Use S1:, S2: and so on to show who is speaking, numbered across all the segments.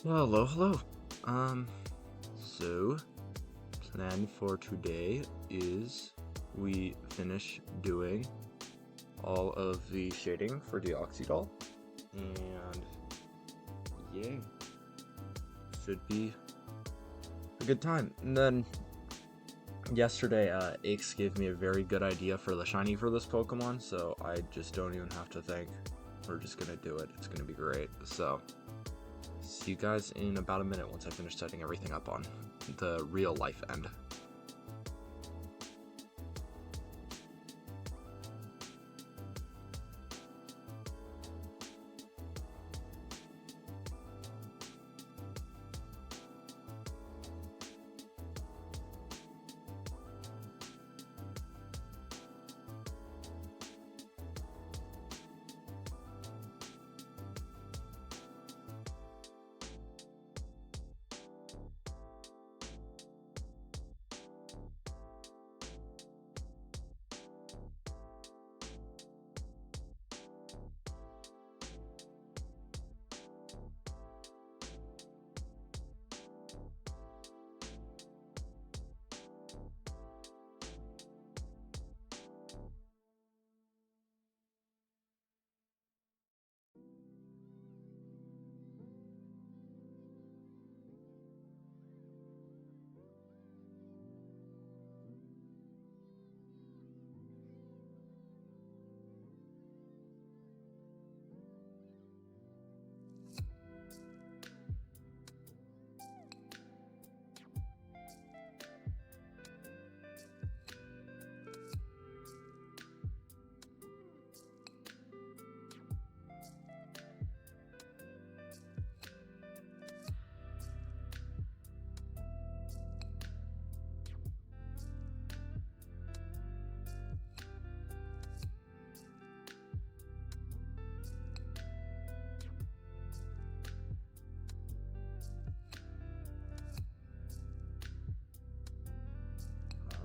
S1: Well, hello, hello. Um, so plan for today is we finish doing all of the shading for Deoxydal, and yeah, should be a good time. And then yesterday, Aix gave me a very good idea for the shiny for this Pokemon, so I just don't even have to think. We're just gonna do it. It's gonna be great. So, see you guys in about a minute once I finish setting everything up on the real life end.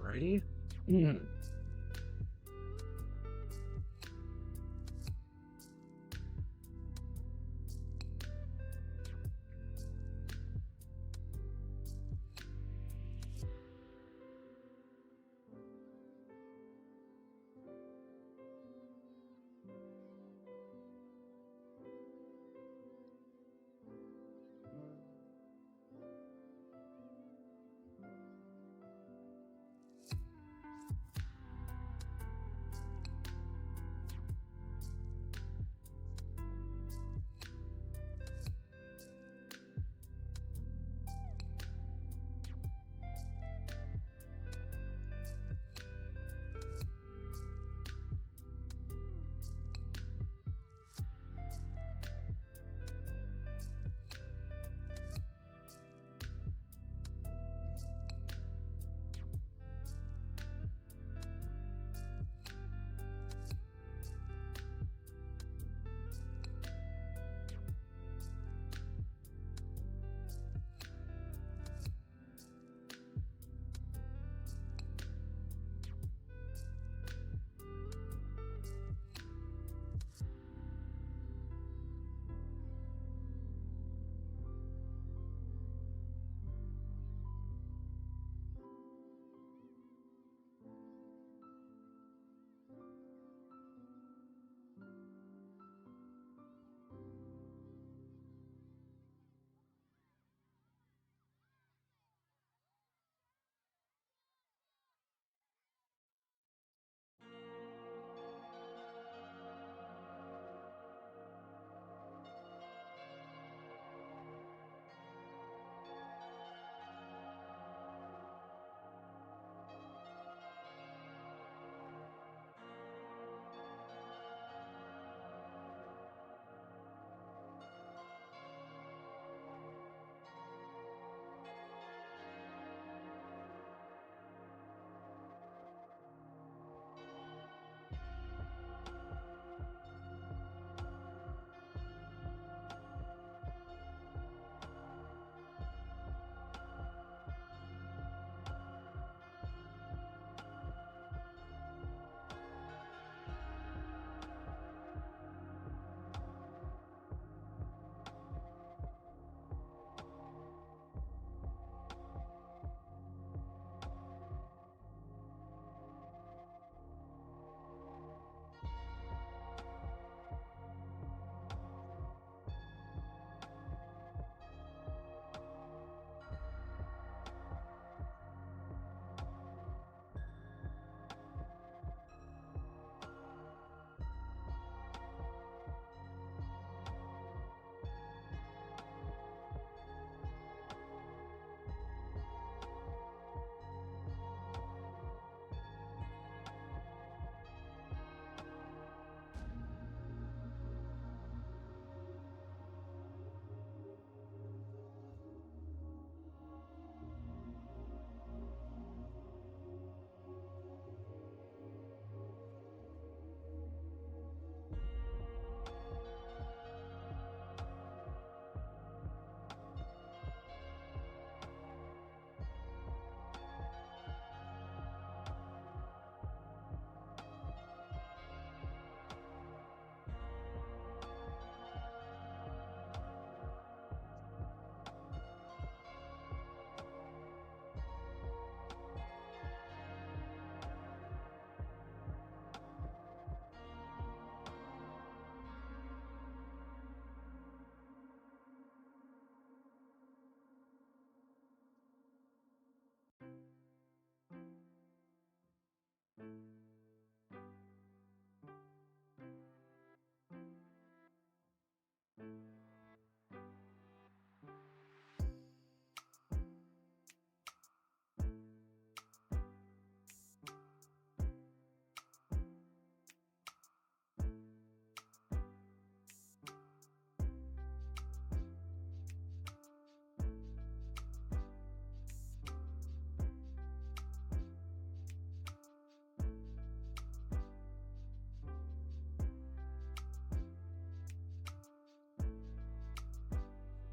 S1: Alrighty.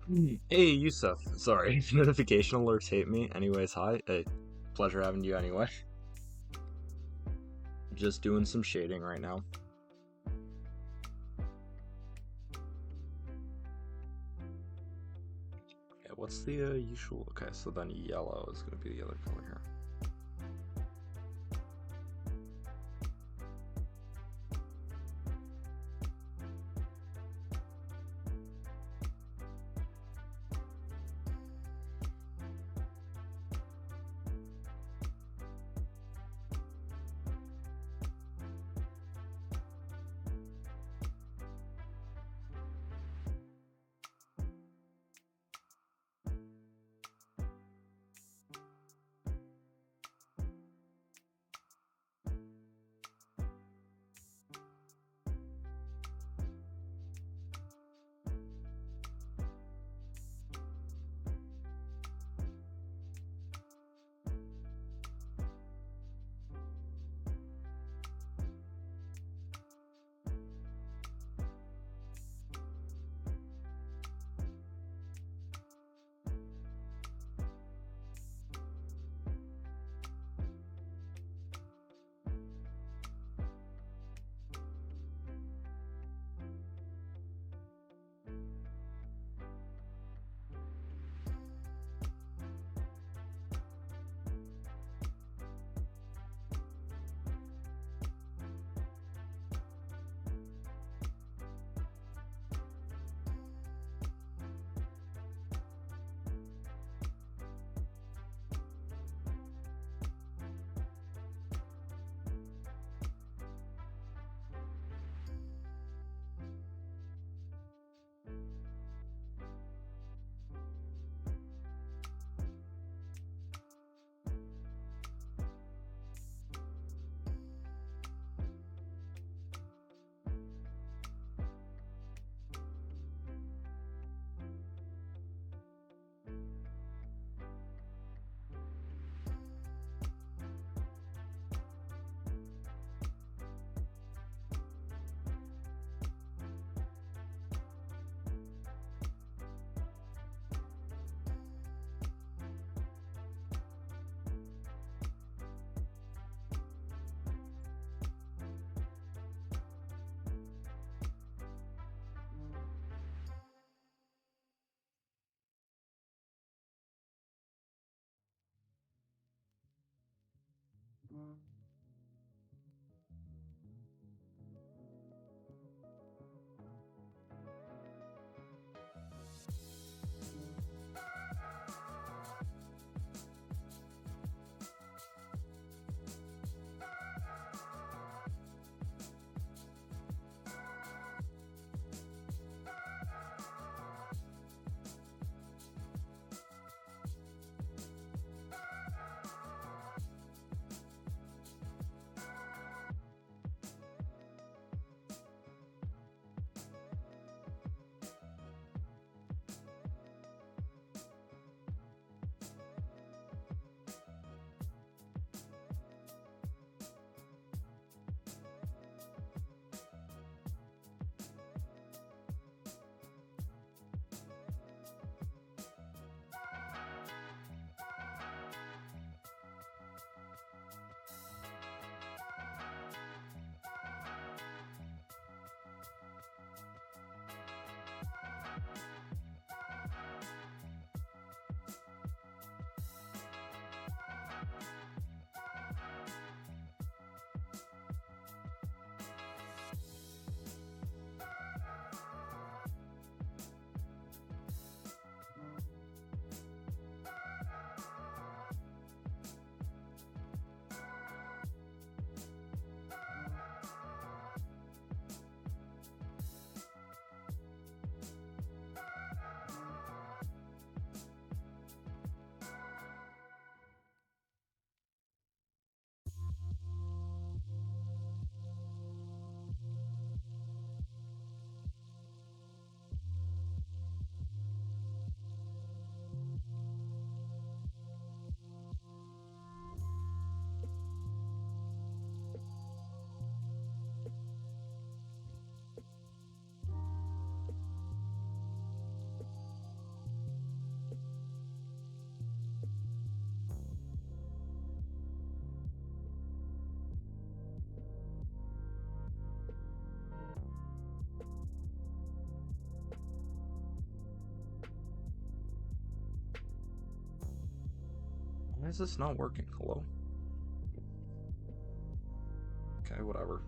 S1: Hey, Yusuf. Sorry, notification alerts hate me. Anyways, hi. Hey, pleasure having you anyway. Just doing some shading right now. Yeah, what's the usual? Okay, so then yellow is going to be the other color here. Why is this not working? Hello? Okay, whatever.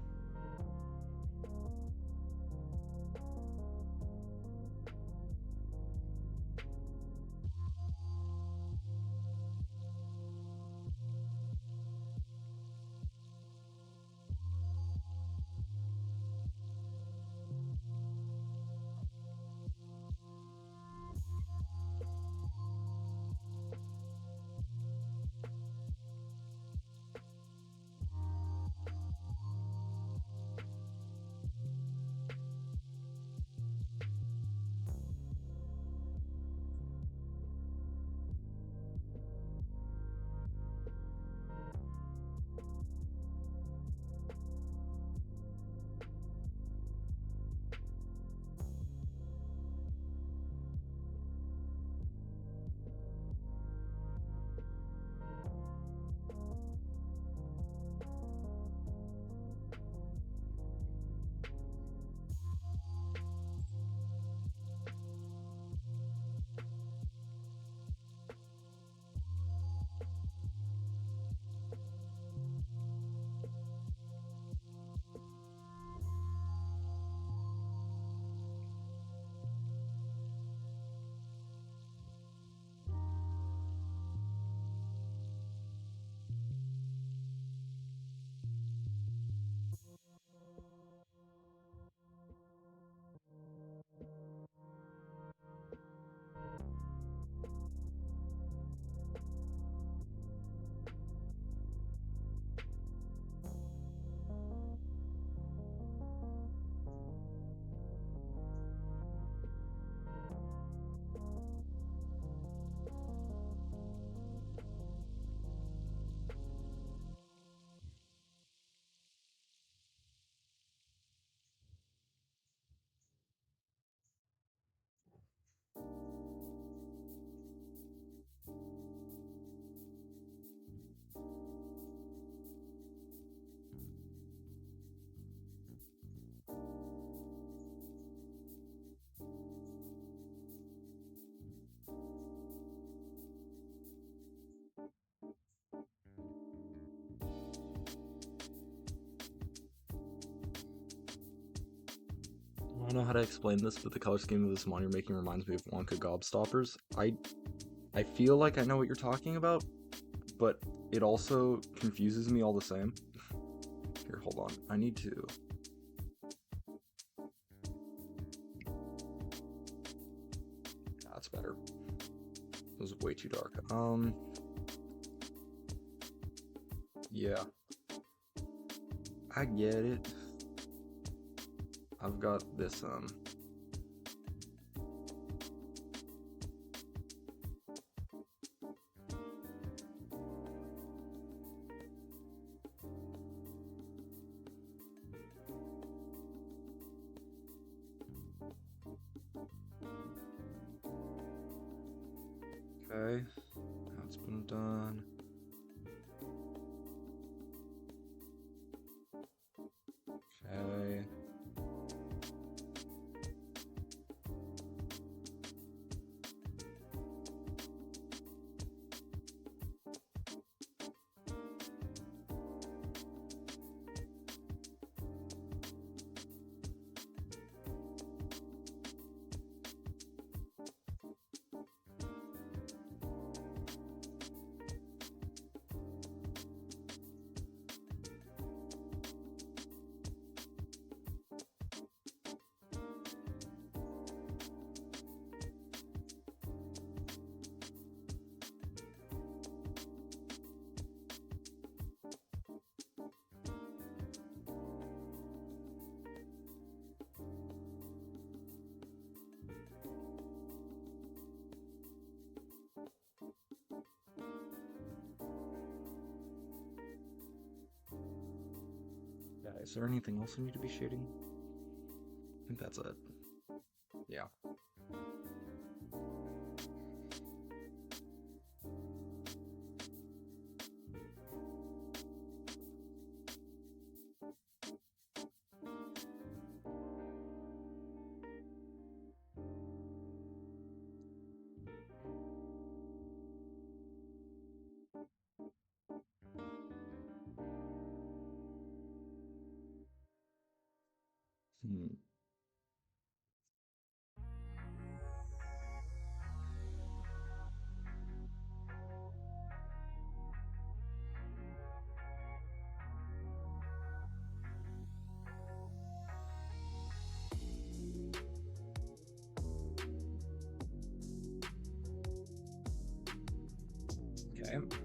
S1: I don't know how to explain this, but the color scheme of this one you're making reminds me of Wonka Gobstoppers. I feel like I know what you're talking about, but it also confuses me all the same. Here, hold on. I need to... That's better. It was way too dark. Yeah. I get it. I've got this, okay, that's been done. Okay. Yeah, is there anything else I need to be shading? I think that's it. Yeah. Okay.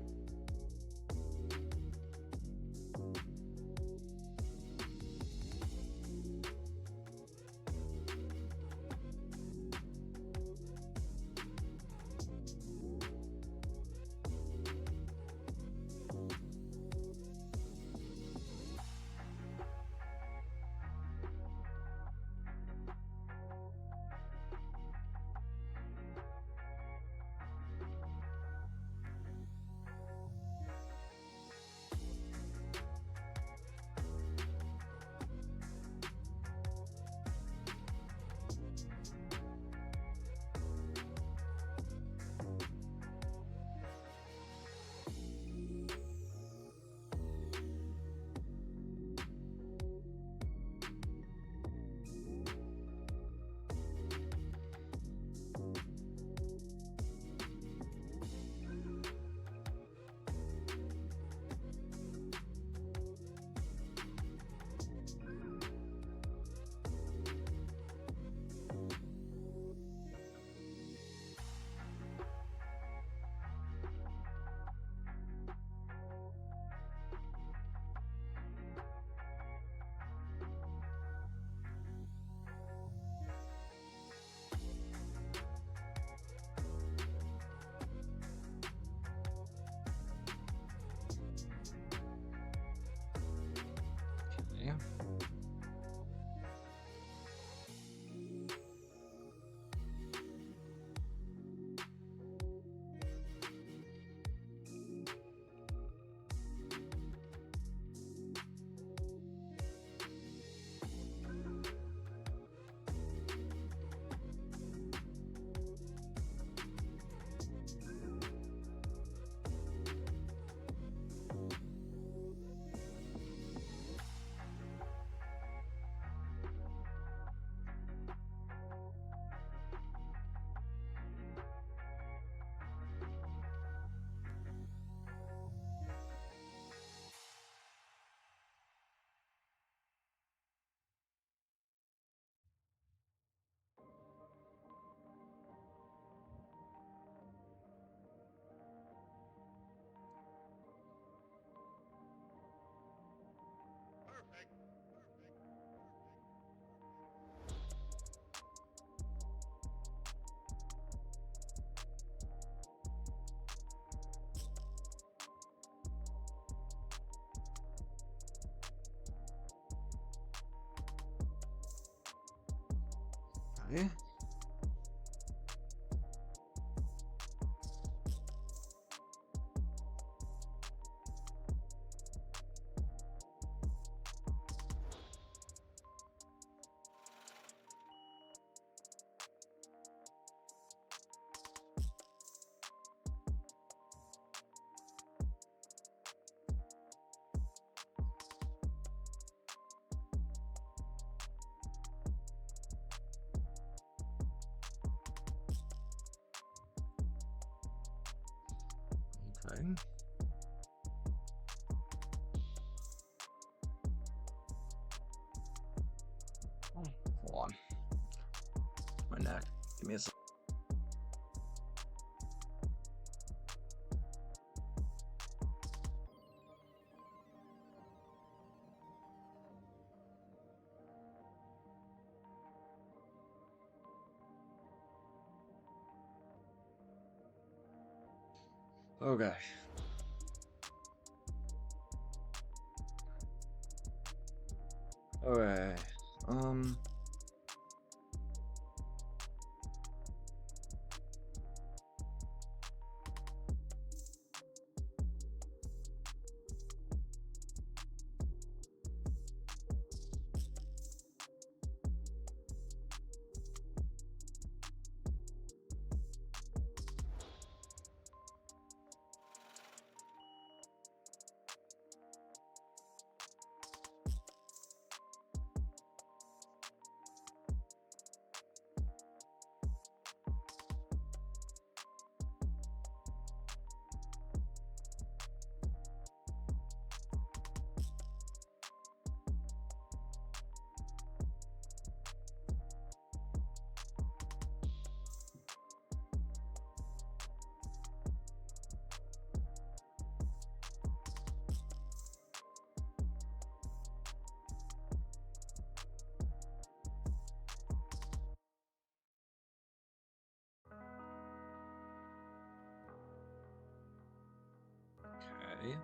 S1: Okay. Okay. Okay. Hold on. My neck. Give me a second. Okay. Okay. Okay.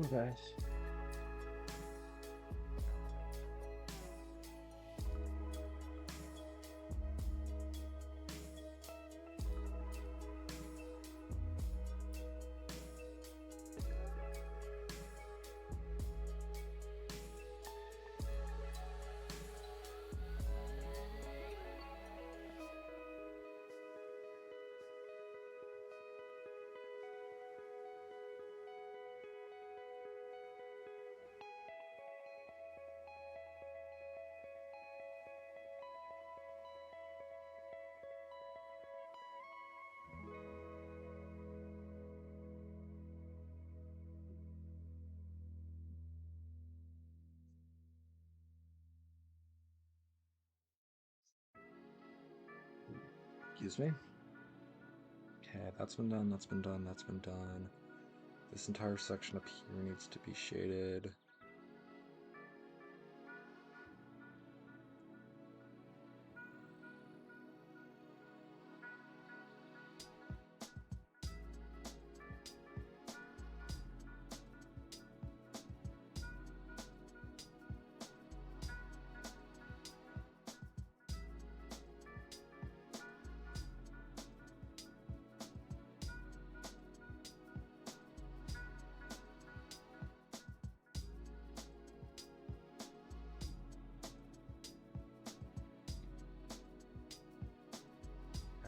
S1: Okay. Excuse me. Okay, that's been done, that's been done, that's been done. This entire section up here needs to be shaded.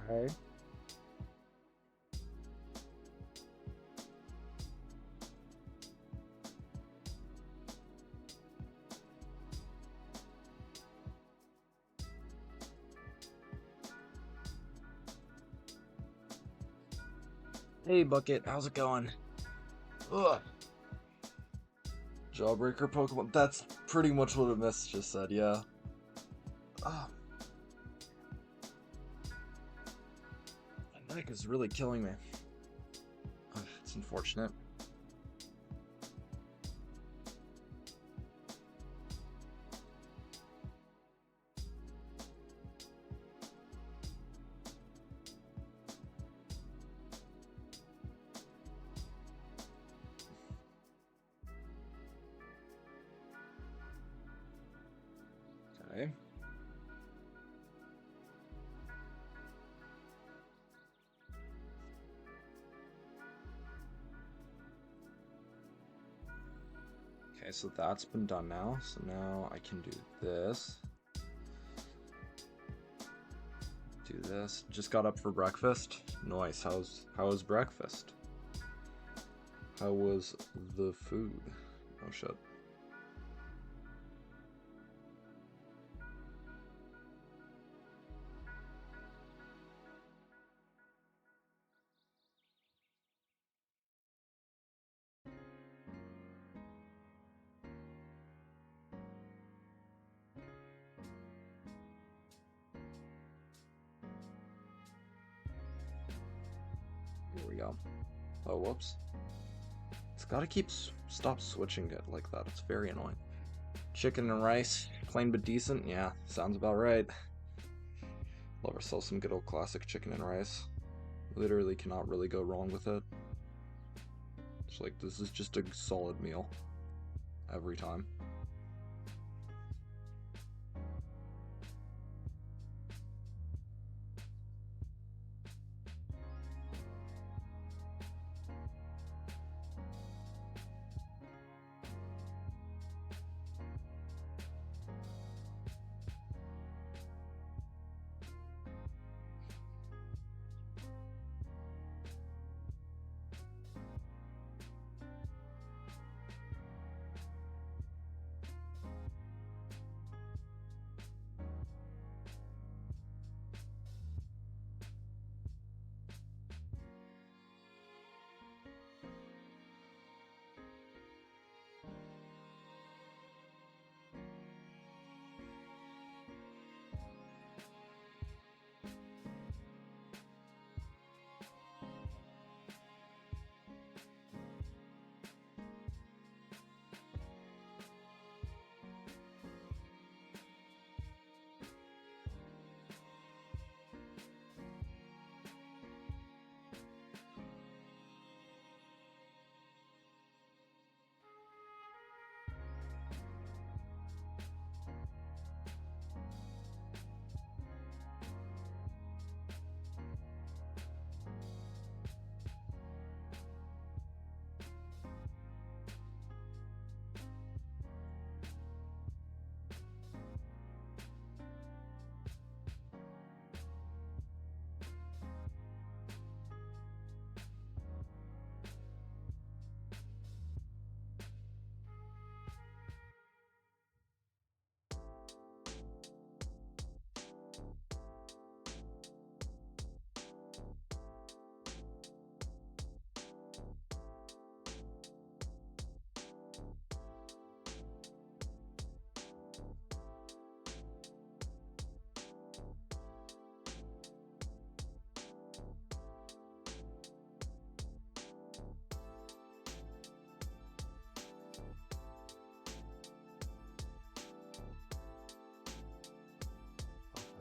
S1: Okay. Hey Bucket, how's it going? Ugh. Jawbreaker Pokemon. That's pretty much what a mess just said, yeah. Ah, my neck is really killing me. Ugh, it's unfortunate. Okay. Okay, so that's been done now. So now I can do this. Do this. Just got up for breakfast. Nice. How was breakfast? How was the food? Oh shit. we go. Oh, whoops. It's gotta stop switching it like that. It's very annoying. Chicken and rice, plain but decent. Yeah, sounds about right. Love ourselves some good old classic chicken and rice. Literally cannot really go wrong with it. It's like, this is just a solid meal. Every time.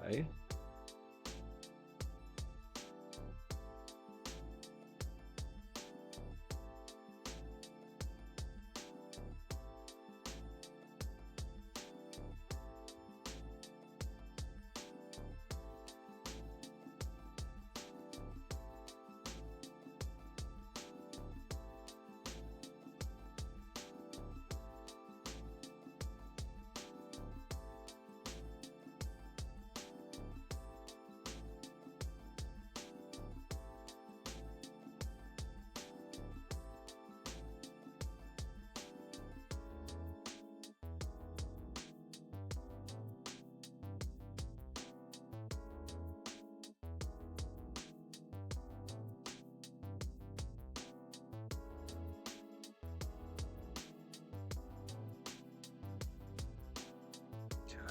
S1: Okay.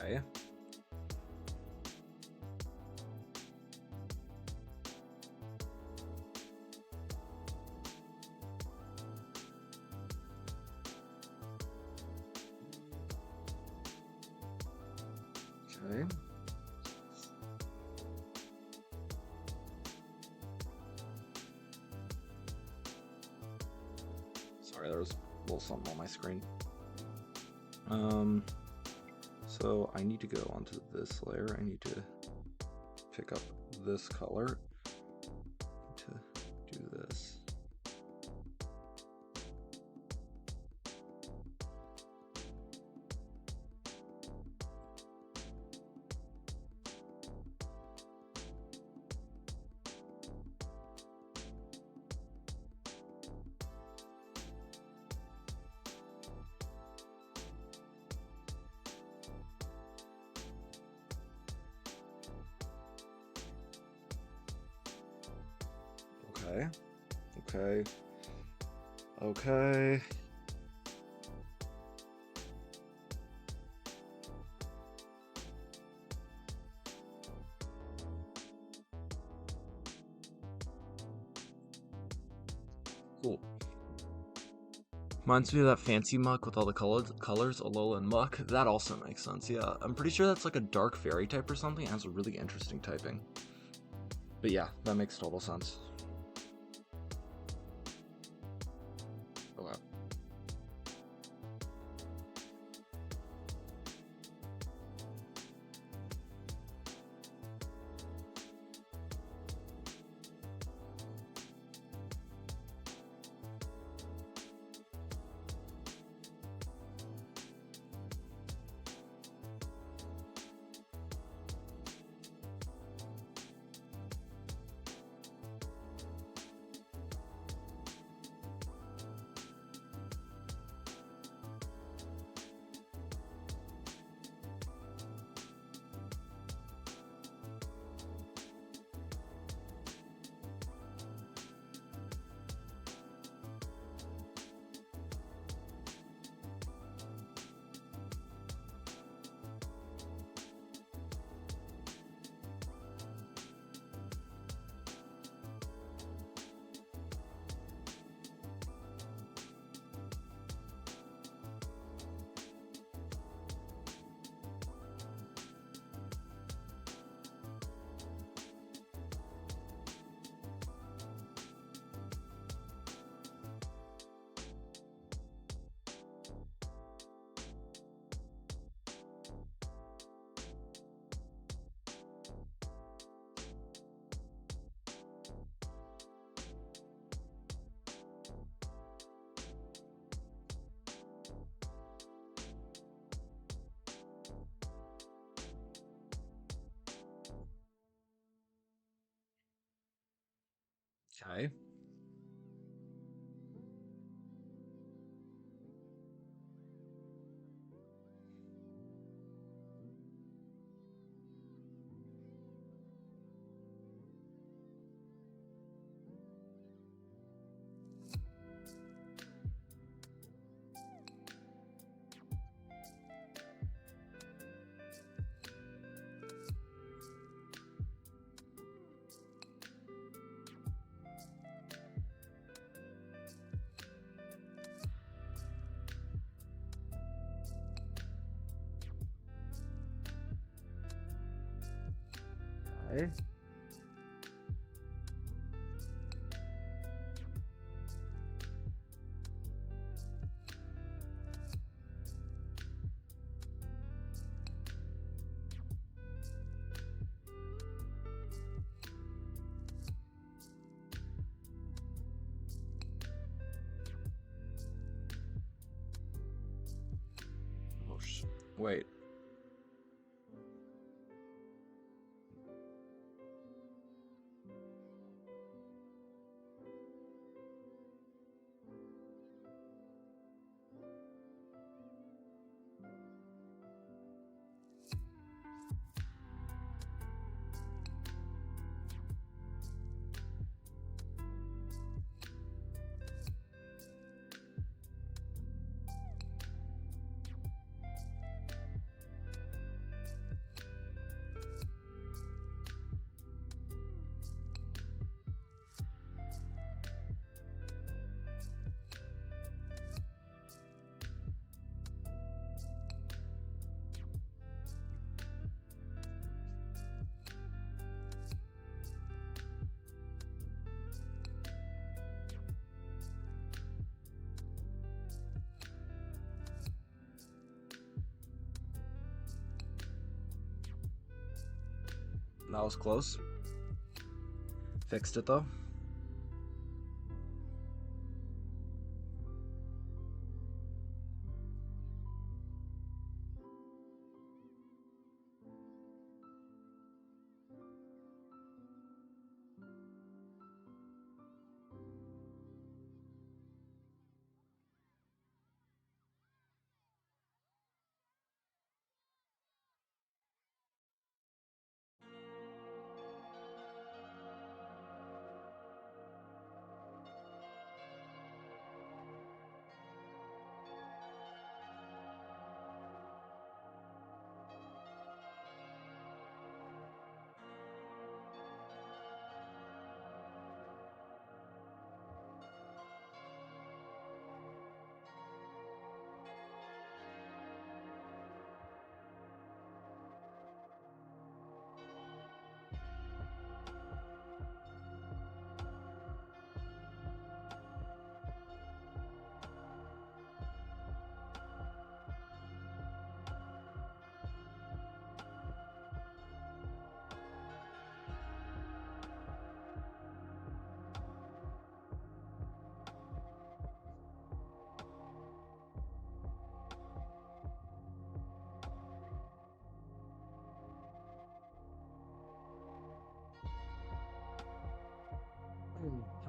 S1: Okay. Okay. Sorry, there was a little something on my screen. So I need to go onto this layer. I need to pick up this color to do this. Okay. Okay. Okay. Cool. Reminds me of that fancy muck with all the colors, Alola and muck. That also makes sense, yeah. I'm pretty sure that's like a dark fairy type or something. It has a really interesting typing. But yeah, that makes total sense. Okay. Okay. Okay. Oh, wait. That was close. Fixed it though.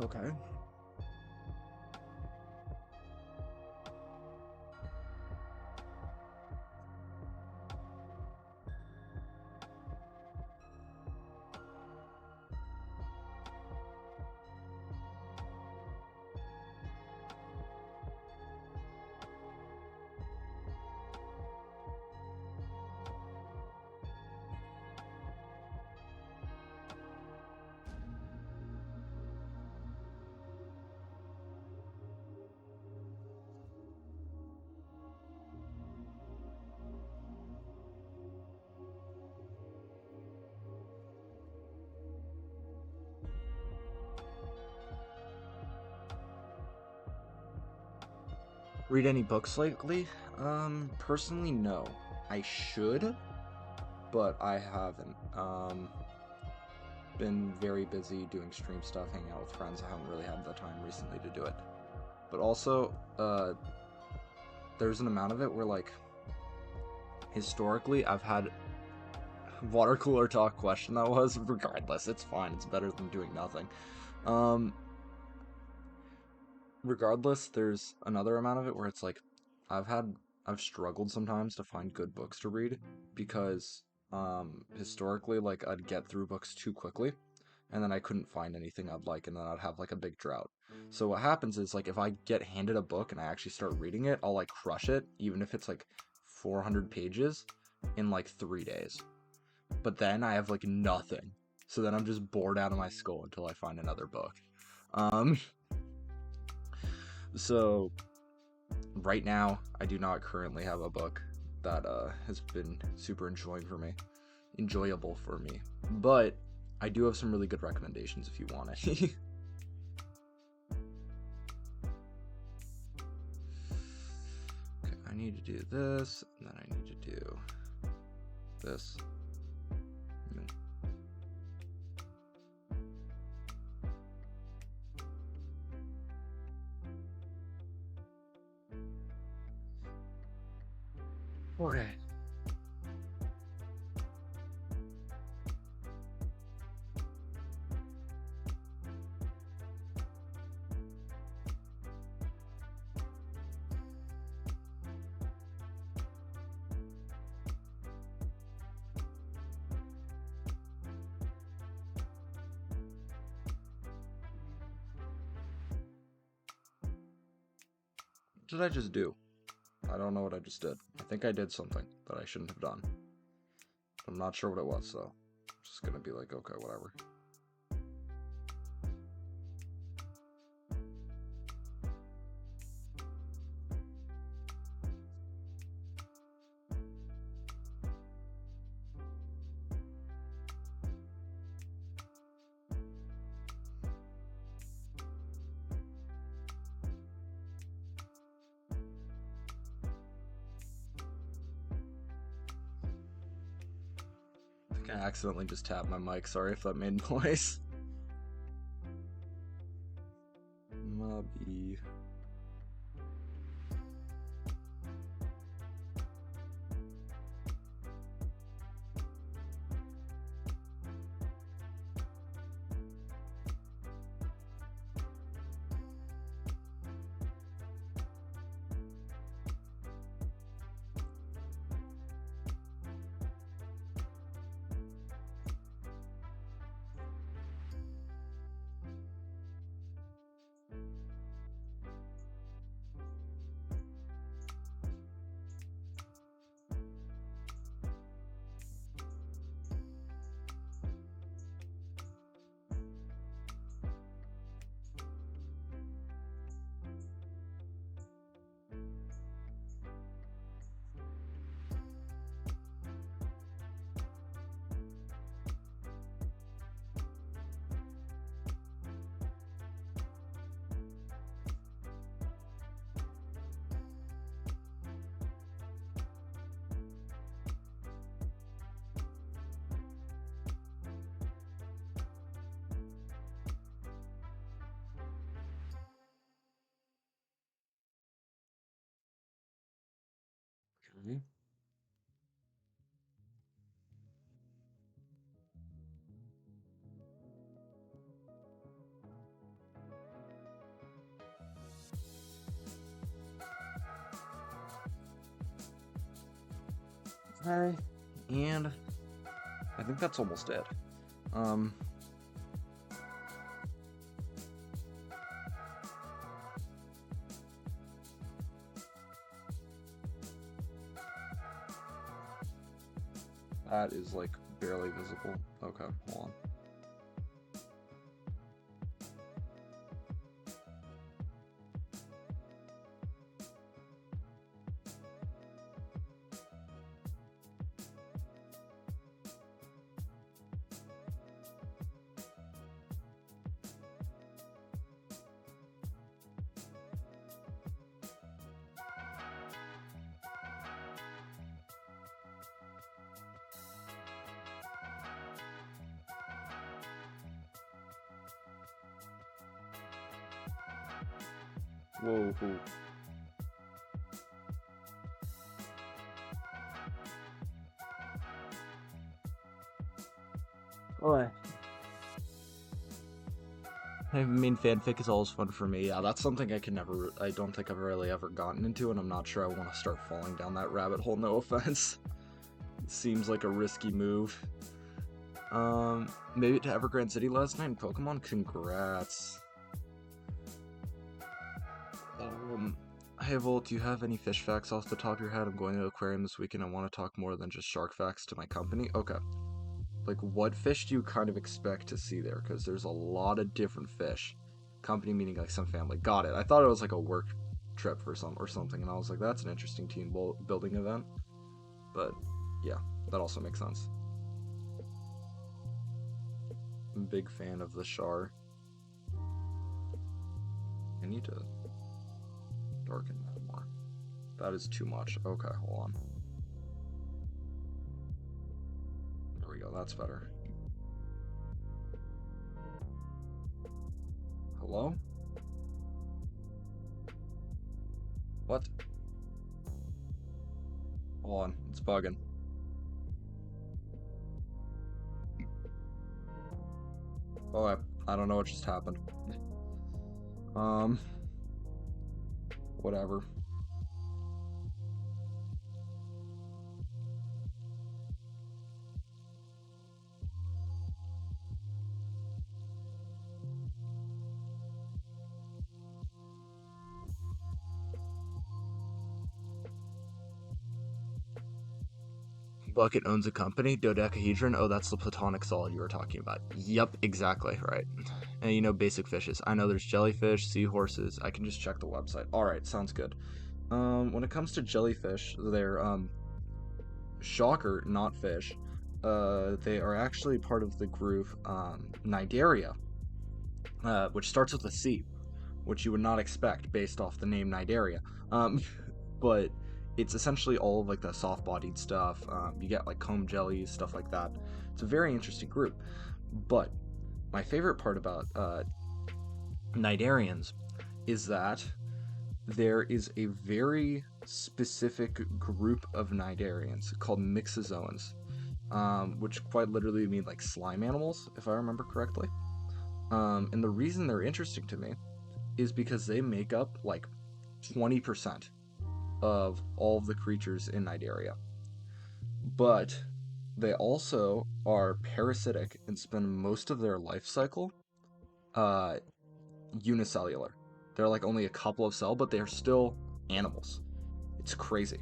S1: Okay. Read any books lately? Personally, no. I should, but I haven't. Been very busy doing stream stuff, hanging out with friends. I haven't really had the time recently to do it. But also, there's an amount of it where, like, historically, I've had water cooler talk question that was. Regardless, it's fine. It's better than doing nothing. Um, Regardless, there's another amount of it where it's like I've had I've struggled sometimes to find good books to read because historically like I'd get through books too quickly and then I couldn't find anything I'd like and then I'd have like a big drought. So what happens is like if I get handed a book and I actually start reading it, I'll like crush it even if it's like 400 pages in like 3 days. But then I have like nothing. So then I'm just bored out of my skull until I find another book. Um so right now, I do not currently have a book that has been super enjoyable for me. But I do have some really good recommendations if you want it. Okay, I need to do this, and then I need to do this. Okay. What did I just do? I don't know what I just did. I think I did something that I shouldn't have done. I'm not sure what it was, so I'm just gonna be like, okay, whatever. I think I accidentally just tapped my mic. Sorry if that made noise. Mobby. Okay. Okay. And I think that's almost it. That is like barely visible. Okay, hold on. Whoa, whoa. Boy. I mean, fanfic is always fun for me. Yeah, that's something I don't think I've really ever gotten into, and I'm not sure I want to start falling down that rabbit hole, no offense. It seems like a risky move. Made it to Evergrande City last night in Pokemon? Congrats. Hey Volt, do you have any fish facts off the top of your head? I'm going to the aquarium this weekend. I want to talk more than just shark facts to my company. Okay. Like, what fish do you kind of expect to see there? Because there's a lot of different fish. Company meaning like some family. Got it. I thought it was like a work trip or something, and I was like, that's an interesting team building event. But yeah, that also makes sense. I'm a big fan of the Char. I need to darken that more. That is too much. Okay, hold on. There we go, that's better. Hello? What? Hold on, it's bugging. Oh, I don't know what just happened. Whatever. Bucket owns a company, dodecahedron. Oh, that's the platonic solid you were talking about. Yep, exactly, right. And you know basic fishes. I know there's jellyfish, seahorses. I can just check the website. Alright, sounds good. When it comes to jellyfish, they're, shocker, not fish. They are actually part of the group, Cnidaria, which starts with a C, which you would not expect based off the name Cnidaria. But it's essentially all of like the soft-bodied stuff. You get like comb jellies, stuff like that. It's a very interesting group. But my favorite part about Cnidarians is that there is a very specific group of Cnidarians called Mixozoans, which quite literally mean like slime animals, if I remember correctly. And the reason they're interesting to me is because they make up like 20% of all of the creatures in Cnidaria. But they also are parasitic and spend most of their life cycle uh, unicellular. They're like only a couple of cells, but they're still animals. It's crazy.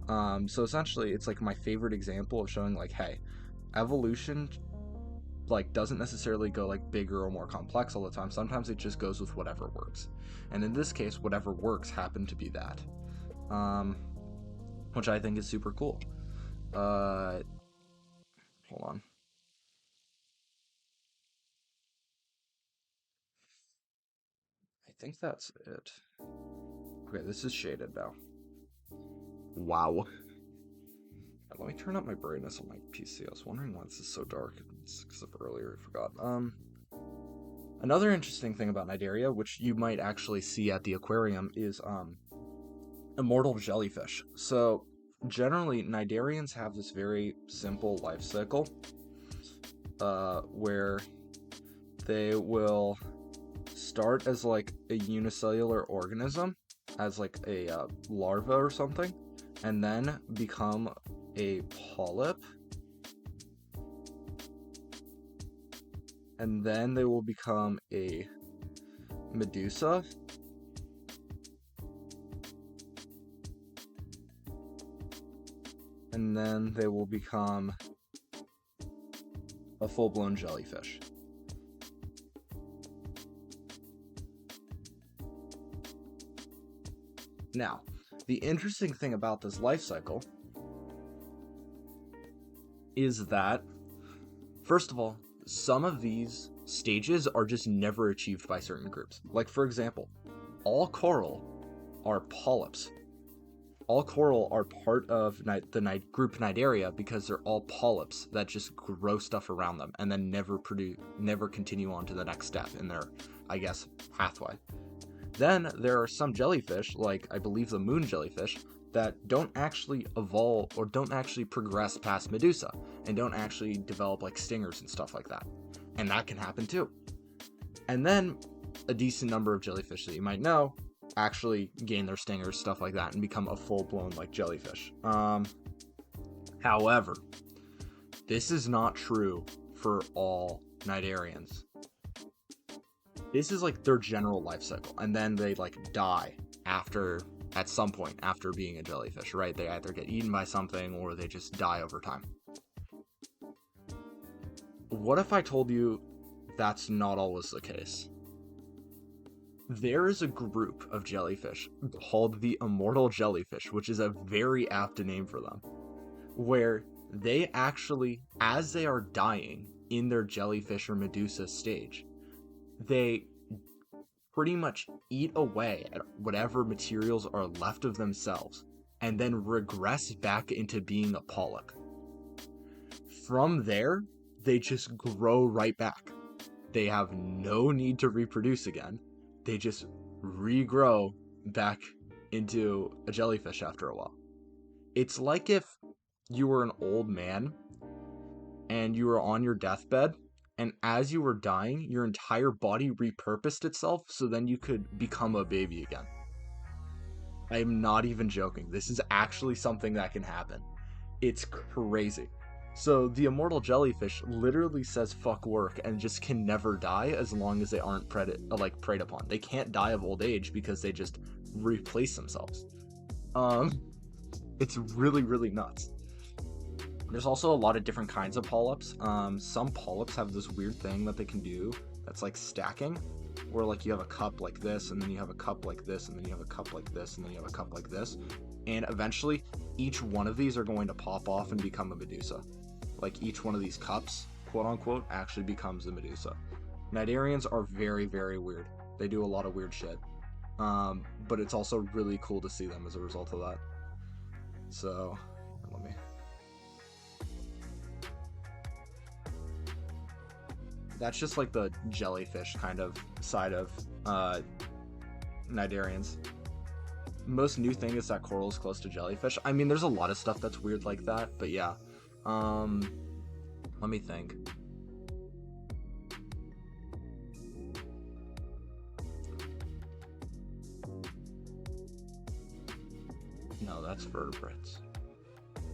S1: So essentially, it's like my favorite example of showing like, hey, evolution like doesn't necessarily go like bigger or more complex all the time. Sometimes it just goes with whatever works. And in this case, whatever works happened to be that. Which I think is super cool. Hold on. I think that's it. Okay, this is shaded now. Wow. Let me turn up my brightness on my PC. I was wondering why this is so dark. It's because of earlier, I forgot. Another interesting thing about Cnidaria, which you might actually see at the aquarium, is immortal jellyfish. So generally, Cnidarians have this very simple life cycle, where they will start as like a unicellular organism, as like a larva or something, and then become a polyp, and then they will become a medusa, and then they will become a full-blown jellyfish. Now, the interesting thing about this life cycle is that, first of all, some of these stages are just never achieved by certain groups. Like, for example, all coral are polyps. All coral are part of the group Cnidaria because they're all polyps that just grow stuff around them and then never continue on to the next step in their, I guess, pathway. Then there are some jellyfish, like I believe the moon jellyfish, that don't actually evolve or don't actually progress past Medusa and don't actually develop like stingers and stuff like that. And that can happen too. And then a decent number of jellyfish that you might know actually gain their stingers, stuff like that, and become a full-blown like jellyfish. However, this is not true for all Cnidarians. This is like their general life cycle, and then they like die at some point after being a jellyfish, right? They either get eaten by something or they just die over time. What if I told you that's not always the case? There is a group of jellyfish called the immortal jellyfish, which is a very apt name for them, where they actually, as they are dying in their jellyfish or medusa stage, they pretty much eat away at whatever materials are left of themselves and then regress back into being a polyp. From there, they just grow right back. They have no need to reproduce again. They just regrow back into a jellyfish after a while. It's like if you were an old man and you were on your deathbed, and as you were dying, your entire body repurposed itself so then you could become a baby again. I am not even joking. This is actually something that can happen. It's crazy. So the immortal jellyfish literally says fuck work and just can never die as long as they aren't preyed upon. They can't die of old age because they just replace themselves. It's really, really nuts. There's also a lot of different kinds of polyps. Some polyps have this weird thing that they can do that's like stacking, where like you have a cup like this, and then you have a cup like this, and then you have a cup like this, and then you have a cup like this. And eventually, each one of these are going to pop off and become a medusa. Like each one of these cups, quote unquote, actually becomes a medusa. Cnidarians are very, very weird. They do a lot of weird shit. But it's also really cool to see them as a result of that. So, let me... That's just like the jellyfish kind of side of Cnidarians. Most new thing is that coral is close to jellyfish. I mean, there's a lot of stuff that's weird like that, but yeah. Let me think. No, that's vertebrates.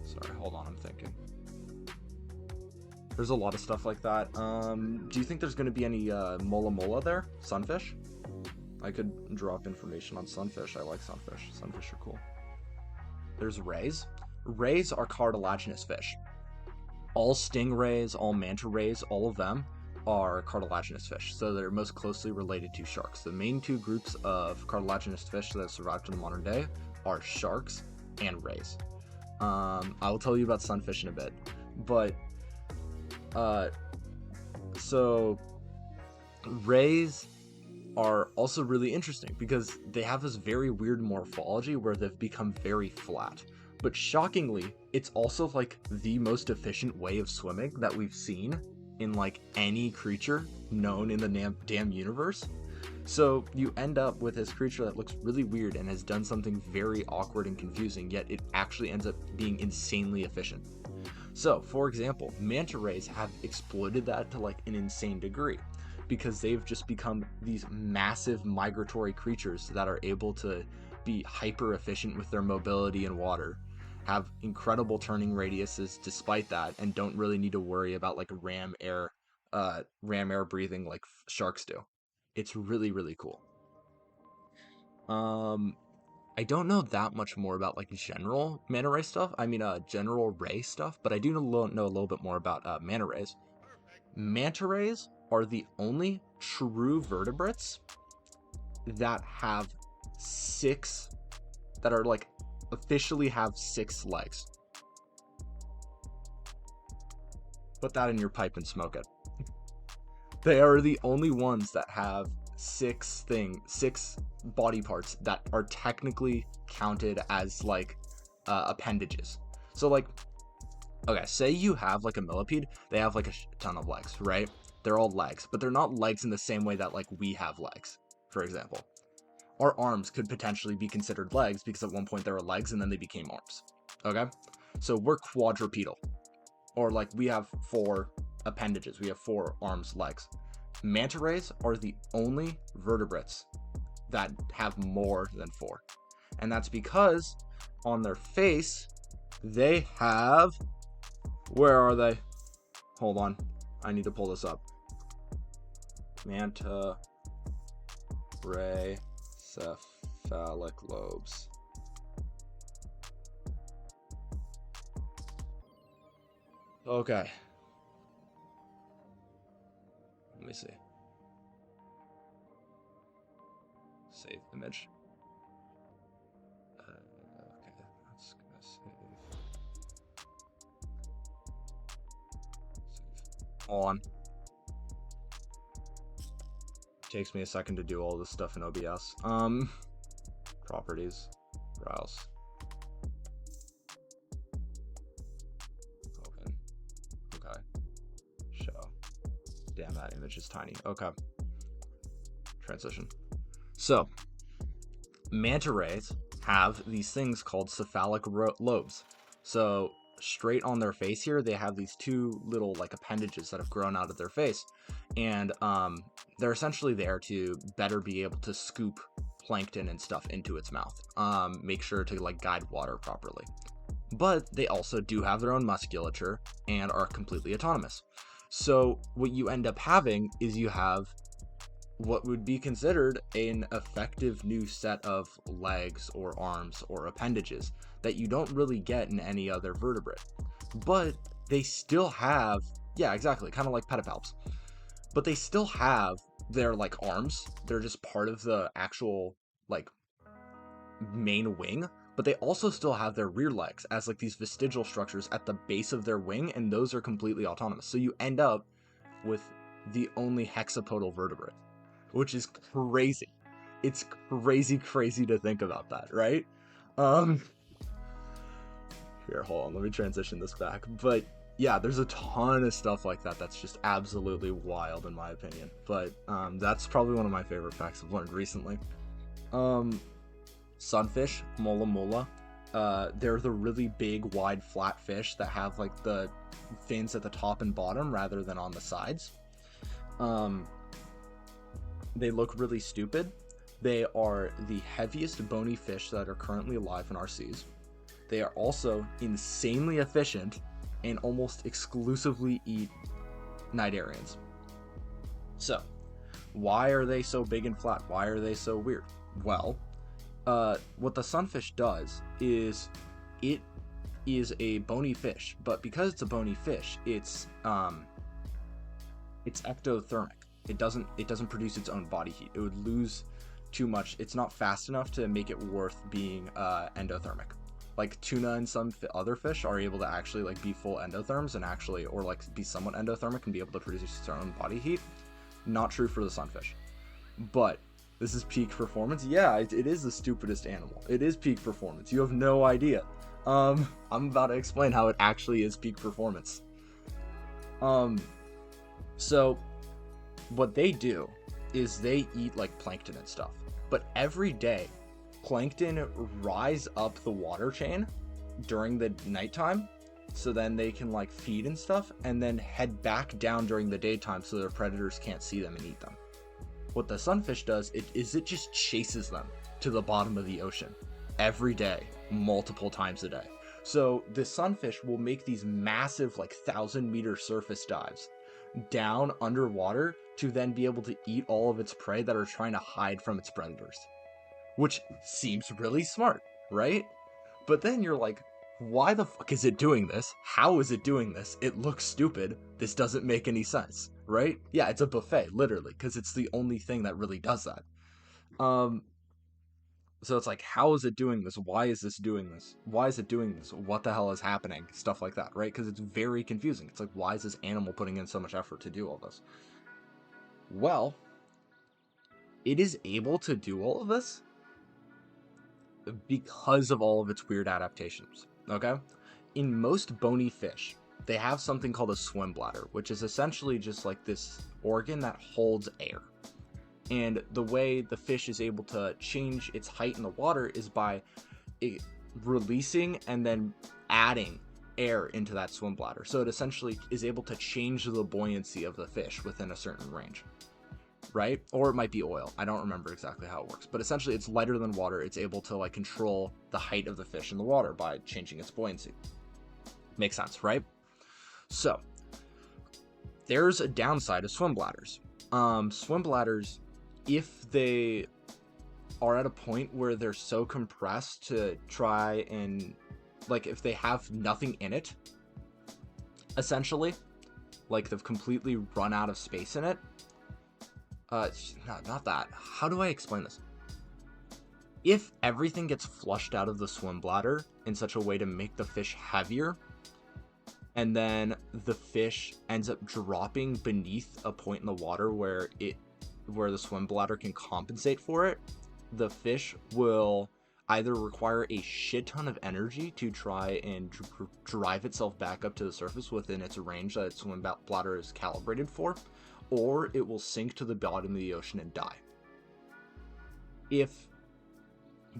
S1: Sorry, hold on, I'm thinking. There's a lot of stuff like that. Do you think there's going to be any mola there? Sunfish? I could drop information on sunfish. I like sunfish. Sunfish are cool. There's rays. Rays are cartilaginous fish. All stingrays, all manta rays, all of them are cartilaginous fish. So they're most closely related to sharks. The main two groups of cartilaginous fish that have survived in the modern day are sharks and rays. I will tell you about sunfish in a bit. But so rays are also really interesting because they have this very weird morphology where they've become very flat. But shockingly, it's also like the most efficient way of swimming that we've seen in like any creature known in the damn universe. So you end up with this creature that looks really weird and has done something very awkward and confusing, yet it actually ends up being insanely efficient. So, for example, manta rays have exploited that to like an insane degree because they've just become these massive migratory creatures that are able to be hyper efficient with their mobility in water have incredible turning radiuses despite that, and don't really need to worry about like ram air breathing like sharks do. It's really, really cool. I don't know that much more about like general manta ray stuff. I mean, general ray stuff, but I do know a little bit more about manta rays. Manta rays are the only true vertebrates that have that are like officially have 6 legs. Put that in your pipe and smoke it. They are the only ones that have 6 body parts that are technically counted as like appendages. So like, okay, say you have like a millipede, they have like a ton of legs, right? They're all legs, but they're not legs in the same way that like we have legs, for example. Our arms could potentially be considered legs because at one point there were legs and then they became arms. Okay? So we're quadrupedal. Or like we have 4 appendages. We have 4 arms, legs. Manta rays are the only vertebrates that have more than 4. And that's because on their face, they have... Where are they? Hold on. I need to pull this up. Manta ray cephalic lobes. Okay. Let me see. Save image. Okay, that's gonna save. Hold on. Takes me a second to do all this stuff in OBS. Properties, browse, open, okay, show. Damn, that image is tiny. Okay. Transition. So, manta rays have these things called cephalic lobes. So, straight on their face here, they have these 2 little like appendages that have grown out of their face. And they're essentially there to better be able to scoop plankton and stuff into its mouth. Make sure to like guide water properly. But they also do have their own musculature and are completely autonomous. So what you end up having is you have what would be considered an effective new set of legs or arms or appendages that you don't really get in any other vertebrate. But they still have, yeah, exactly, kind of like pedipalps. But they still have their like arms. They're just part of the actual like main wing, but they also still have their rear legs as like these vestigial structures at the base of their wing, and those are completely autonomous. So you end up with the only hexapodal vertebrate, which is crazy. It's crazy to think about that, right? Here, hold on, let me transition this back. But yeah, there's a ton of stuff like that that's just absolutely wild in my opinion. But that's probably one of my favorite facts I've learned recently. Sunfish, mola mola, they're the really big, wide, flat fish that have like the fins at the top and bottom rather than on the sides. They look really stupid. They are the heaviest bony fish that are currently alive in our seas. They are also insanely efficient and almost exclusively eat cnidarians. So, why are they so big and flat? Why are they so weird? Well, what the sunfish does is it is a bony fish, but because it's a bony fish, it's ectothermic. It doesn't produce its own body heat. It would lose too much. It's not fast enough to make it worth being endothermic. Like tuna and some other fish are able to actually like be full endotherms and actually, or like be somewhat endothermic and be able to produce its own body heat. Not true for the sunfish. But this is peak performance. Yeah, it is the stupidest animal. It is peak performance. You have no idea. I'm about to explain how it actually is peak performance. So what they do is they eat like plankton and stuff. But every day, plankton rise up the water chain during the nighttime, so then they can like feed and stuff, and then head back down during the daytime so their predators can't see them and eat them. What the sunfish does is it just chases them to the bottom of the ocean every day, multiple times a day. So the sunfish will make these massive, like 1,000-meter surface dives down underwater to then be able to eat all of its prey that are trying to hide from its predators. Which seems really smart, right? But then you're like, why the fuck is it doing this? How is it doing this? It looks stupid. This doesn't make any sense, right? Yeah, it's a buffet, literally, because it's the only thing that really does that. So it's like, how is it doing this? Why is this doing this? Why is it doing this? What the hell is happening? Stuff like that, right? Because it's very confusing. It's like, why is this animal putting in so much effort to do all this? Well, it is able to do all of this because of all of its weird adaptations, okay? In most bony fish, they have something called a swim bladder, which is essentially just like this organ that holds air. And the way the fish is able to change its height in the water is by releasing and then adding air into that swim bladder. So it essentially is able to change the buoyancy of the fish within a certain range, right? Or it might be oil. I don't remember exactly how it works, but essentially it's lighter than water. It's able to like control the height of the fish in the water by changing its buoyancy. Makes sense, right? So there's a downside of swim bladders. Swim bladders, if they are at a point where they're so compressed to try and, like, if they have nothing in it, essentially, like they've completely run out of space in it. Not that. How do I explain this? If everything gets flushed out of the swim bladder in such a way to make the fish heavier, and then the fish ends up dropping beneath a point in the water where the swim bladder can compensate for it, the fish will either require a shit ton of energy to try and drive itself back up to the surface within its range that its swim bladder is calibrated for, or it will sink to the bottom of the ocean and die. If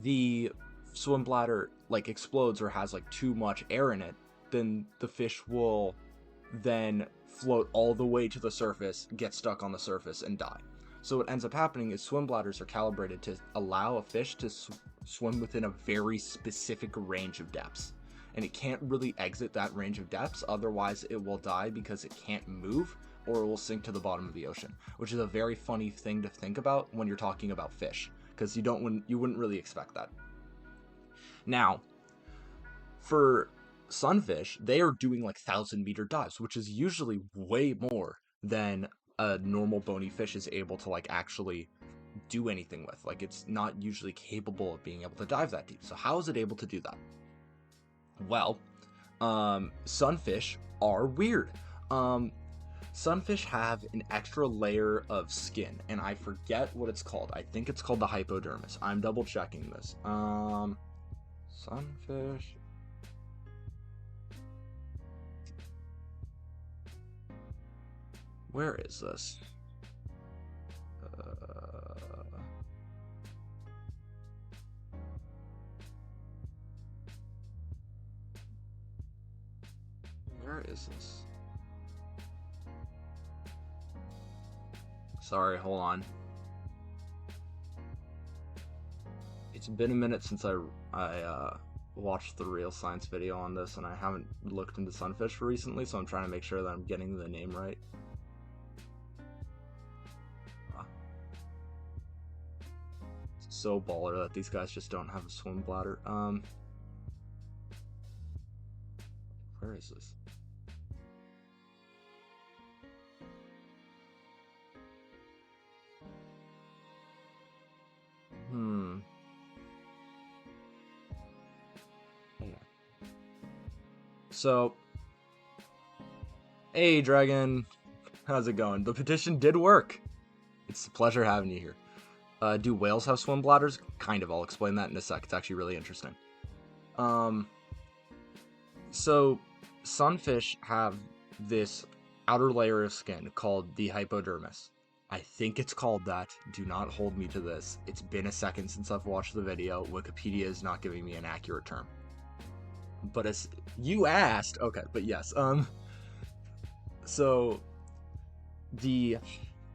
S1: the swim bladder like explodes or has like too much air in it, then the fish will then float all the way to the surface, get stuck on the surface, and die. So what ends up happening is swim bladders are calibrated to allow a fish to swim within a very specific range of depths. And it can't really exit that range of depths, otherwise it will die because it can't move, or it will sink to the bottom of the ocean, which is a very funny thing to think about when you're talking about fish, because you wouldn't really expect that. Now, for sunfish, they are doing like 1,000-meter dives, which is usually way more than a normal bony fish is able to like actually do anything with. Like, it's not usually capable of being able to dive that deep. So how is it able to do that? Well, sunfish are weird. Sunfish have an extra layer of skin, and I forget what it's called. I think it's called the hypodermis. I'm double checking this. Sunfish. Where is this? Where is this? Sorry, hold on. It's been a minute since I watched the real science video on this, and I haven't looked into sunfish recently, so I'm trying to make sure that I'm getting the name right. It's so baller that these guys just don't have a swim bladder. Where is this? So, hey Dragon, how's it going? The petition did work. It's a pleasure having you here. Do whales have swim bladders? Kind of. I'll explain that in a sec. It's actually really interesting. So sunfish have this outer layer of skin called the hypodermis. I think it's called that. Do not hold me to this. It's been a second since I've watched the video. Wikipedia is not giving me an accurate term. But as you asked, okay, but yes, so the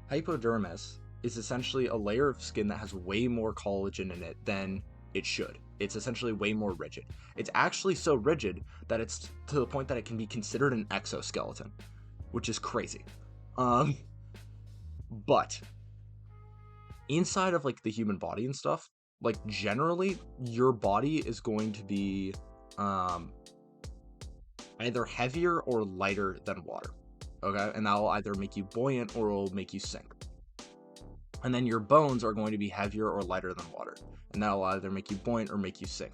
S1: hypodermis is essentially a layer of skin that has way more collagen in it than it should. It's essentially way more rigid. It's actually so rigid that it's to the point that it can be considered an exoskeleton, which is crazy. But inside of like the human body and stuff, like generally your body is going to be either heavier or lighter than water. Okay, and that will either make you buoyant or it will make you sink. And then your bones are going to be heavier or lighter than water, and that will either make you buoyant or make you sink.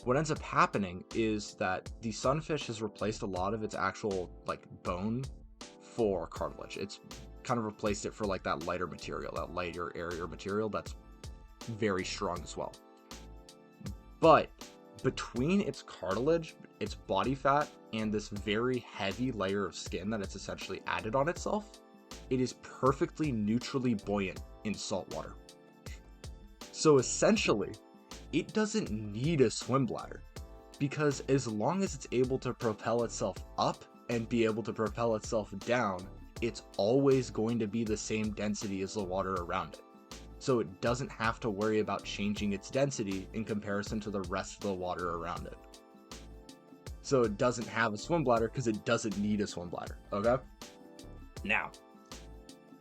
S1: What ends up happening is that the sunfish has replaced a lot of its actual like bone for cartilage. It's kind of replaced it for like that lighter material, that lighter, airier material that's very strong as well. But between its cartilage, its body fat, and this very heavy layer of skin that it's essentially added on itself, it is perfectly neutrally buoyant in salt water. So essentially, it doesn't need a swim bladder, because as long as it's able to propel itself up and be able to propel itself down, it's always going to be the same density as the water around it. So it doesn't have to worry about changing its density in comparison to the rest of the water around it. So it doesn't have a swim bladder because it doesn't need a swim bladder, okay? Now,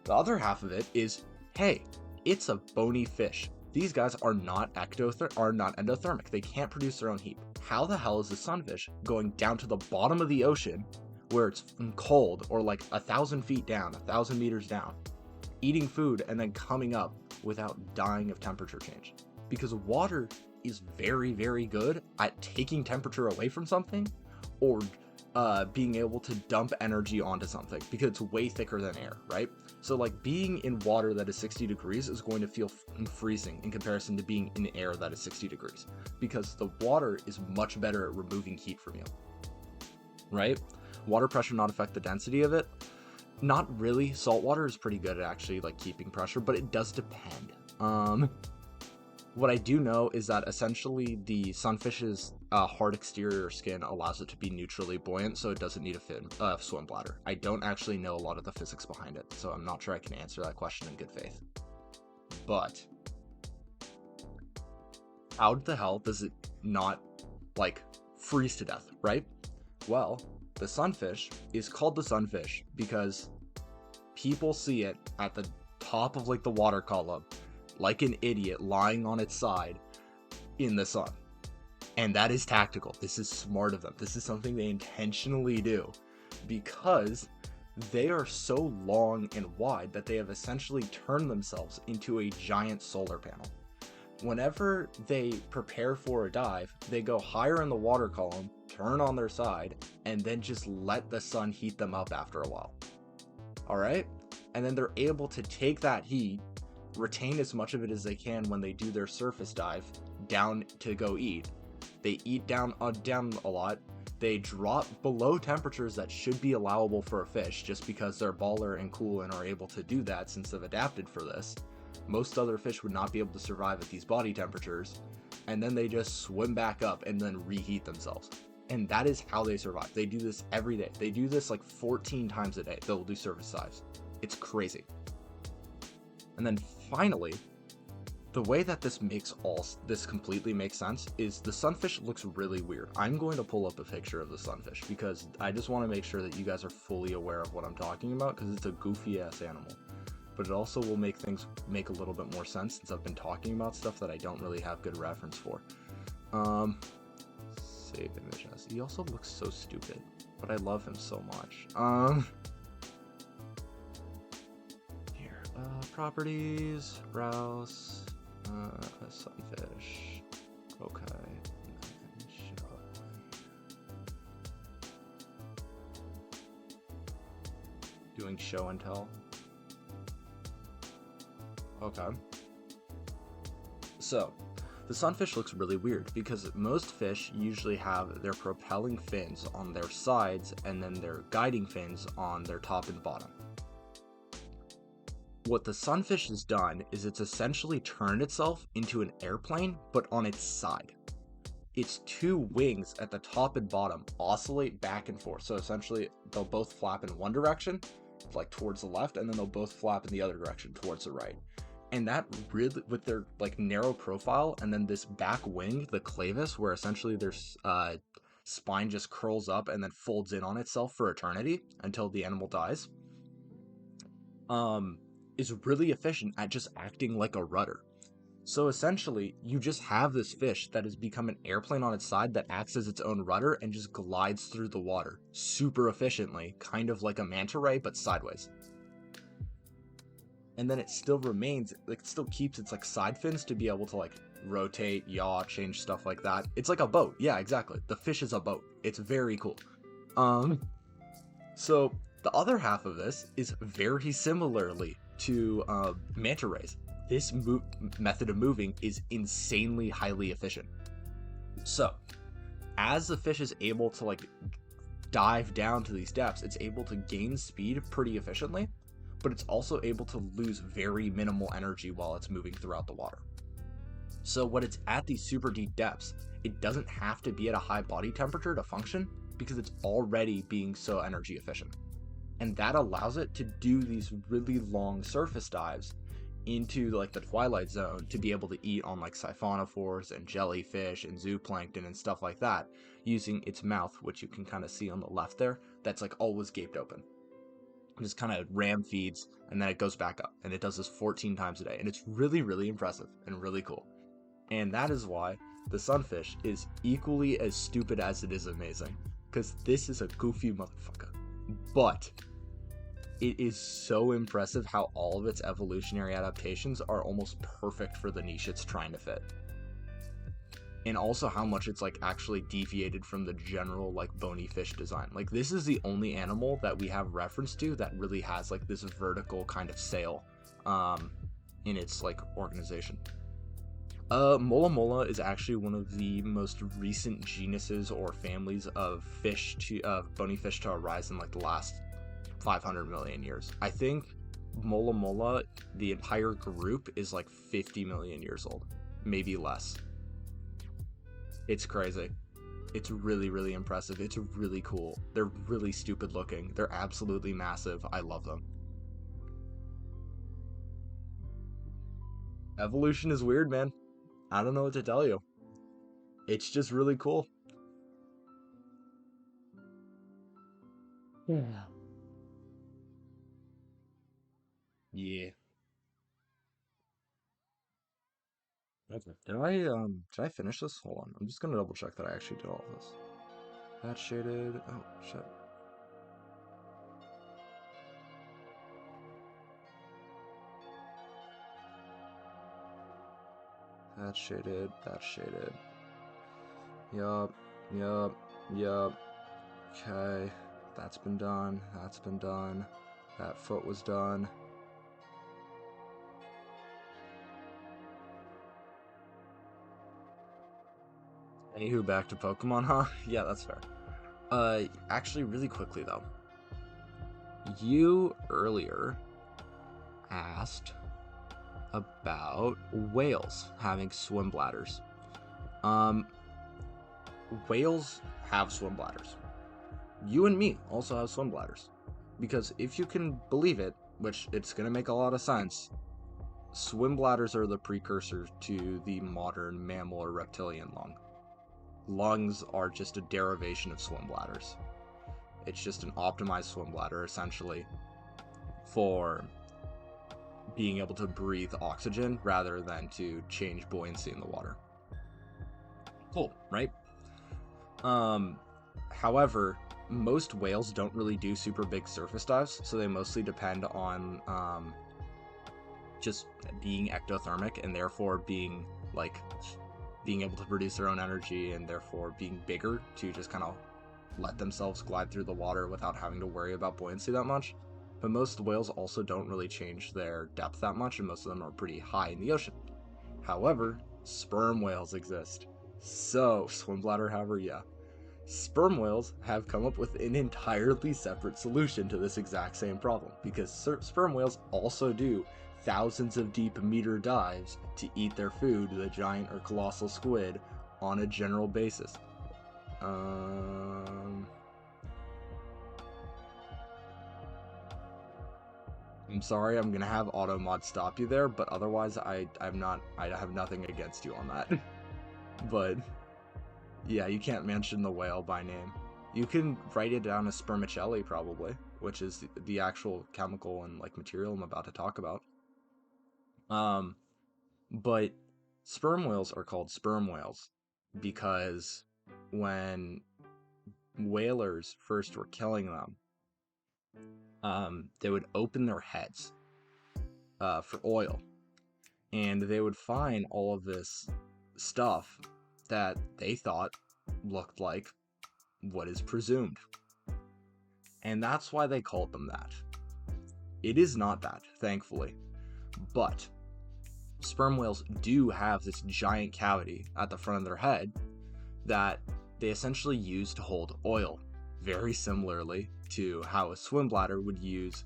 S1: the other half of it is, hey, it's a bony fish. These guys are not endothermic. They can't produce their own heat. How the hell is a sunfish going down to the bottom of the ocean where it's cold, or like 1,000 feet down, 1,000 meters down, eating food and then coming up without dying of temperature change? Because water is very, very good at taking temperature away from something, or being able to dump energy onto something, because it's way thicker than air, right? So like being in water that is 60 degrees is going to feel freezing in comparison to being in air that is 60 degrees, because the water is much better at removing heat from you, right? Water pressure not affect the density of it. Not really. Salt water is pretty good at actually like keeping pressure, but it does depend. What I do know is that essentially the sunfish's hard exterior skin allows it to be neutrally buoyant, so it doesn't need a swim bladder. I don't actually know a lot of the physics behind it, so I'm not sure I can answer that question in good faith. But how the hell does it not like freeze to death, right? Well, the sunfish is called the sunfish because people see it at the top of like the water column, like an idiot lying on its side in the sun. And that is tactical. This is smart of them. This is something they intentionally do because they are so long and wide that they have essentially turned themselves into a giant solar panel. Whenever they prepare for a dive, they go higher in the water column, turn on their side, and then just let the sun heat them up after a while. All right? And then they're able to take that heat, retain as much of it as they can when they do their surface dive down to go eat. They eat down a lot. They drop below temperatures that should be allowable for a fish just because they're baller and cool and are able to do that since they've adapted for this. Most other fish would not be able to survive at these body temperatures, and then they just swim back up and then reheat themselves. And that is how they survive. They do this every day. They do this like 14 times a day. They'll do surface dives. It's crazy. And then finally, the way that this completely makes sense is the sunfish looks really weird. I'm going to pull up a picture of the sunfish because I just want to make sure that you guys are fully aware of what I'm talking about, because it's a goofy ass animal. But it also will make things make a little bit more sense since I've been talking about stuff that I don't really have good reference for. Save image as. He also looks so stupid, but I love him so much. Here, properties, browse, sunfish. Okay. Doing show and tell. Okay. So, the sunfish looks really weird because most fish usually have their propelling fins on their sides and then their guiding fins on their top and bottom. What the sunfish has done is it's essentially turned itself into an airplane, but on its side. Its two wings at the top and bottom oscillate back and forth. So essentially, they'll both flap in one direction, like towards the left, and then they'll both flap in the other direction, towards the right. And that really, with their like narrow profile and then this back wing, the clavus, where essentially their spine just curls up and then folds in on itself for eternity until the animal dies, is really efficient at just acting like a rudder. So essentially, you just have this fish that has become an airplane on its side that acts as its own rudder and just glides through the water super efficiently, kind of like a manta ray, but sideways. And then it still remains, like, it still keeps its like side fins to be able to like rotate, yaw, change stuff like that. It's like a boat. Yeah, exactly. The fish is a boat. It's very cool. So the other half of this is very similarly to manta rays. This method of moving is insanely highly efficient. So as the fish is able to like dive down to these depths, it's able to gain speed pretty efficiently, but it's also able to lose very minimal energy while it's moving throughout the water. So when it's at these super deep depths, it doesn't have to be at a high body temperature to function because it's already being so energy efficient. And that allows it to do these really long surface dives into like the twilight zone to be able to eat on like siphonophores and jellyfish and zooplankton and stuff like that using its mouth, which you can kind of see on the left there, that's like always gaped open. It just kind of ram feeds and then it goes back up, and it does this 14 times a day, and it's really, really impressive and really cool. And that is why the sunfish is equally as stupid as it is amazing, because this is a goofy motherfucker, but it is so impressive how all of its evolutionary adaptations are almost perfect for the niche it's trying to fit. And also how much it's like actually deviated from the general like bony fish design. Like this is the only animal that we have reference to that really has like this vertical kind of sail in its like organization. Mola mola is actually one of the most recent genuses or families of fish to bony fish to arise in like the last 500 million years. I think Mola mola, the entire group, is like 50 million years old, maybe less. It's crazy. It's really, really impressive. It's really cool. They're really stupid looking. They're absolutely massive. I love them. Evolution is weird, man. I don't know what to tell you. It's just really cool. Yeah. Yeah. Okay. Did I finish this? Hold on. I'm just gonna double check that I actually did all of this. That shaded. Oh shit. That shaded. That shaded. Yup. Yup. Yup. Okay. That's been done. That's been done. That foot was done. Anywho, back to Pokemon, huh? Yeah, that's fair. Actually, really quickly though, you earlier asked about whales having swim bladders. Whales have swim bladders. You and me also have swim bladders. Because if you can believe it, which it's gonna make a lot of sense, swim bladders are the precursor to the modern mammal or reptilian lung. Lungs are just a derivation of swim bladders. It's just an optimized swim bladder, essentially, for being able to breathe oxygen rather than to change buoyancy in the water. Cool, right? However, most whales don't really do super big surface dives, so they mostly depend on just being ectothermic and therefore being able to produce their own energy and therefore being bigger to just kind of let themselves glide through the water without having to worry about buoyancy that much. But most whales also don't really change their depth that much, and most of them are pretty high in the ocean. However, sperm whales exist. So, swim bladder haver, yeah. Sperm whales have come up with an entirely separate solution to this exact same problem, because sperm whales also do thousands of deep meter dives to eat their food, the giant or colossal squid, on a general basis. I'm sorry, I'm gonna have auto mod stop you there, but otherwise I have nothing against you on that. But yeah, you can't mention the whale by name. You can write it down as spermaceti probably, which is the actual chemical and like material I'm about to talk about. But sperm whales are called sperm whales because when whalers first were killing them, they would open their heads for oil, and they would find all of this stuff that they thought looked like what is presumed. And that's why they called them that. It is not that, thankfully. But sperm whales do have this giant cavity at the front of their head that they essentially use to hold oil, very similarly to how a swim bladder would use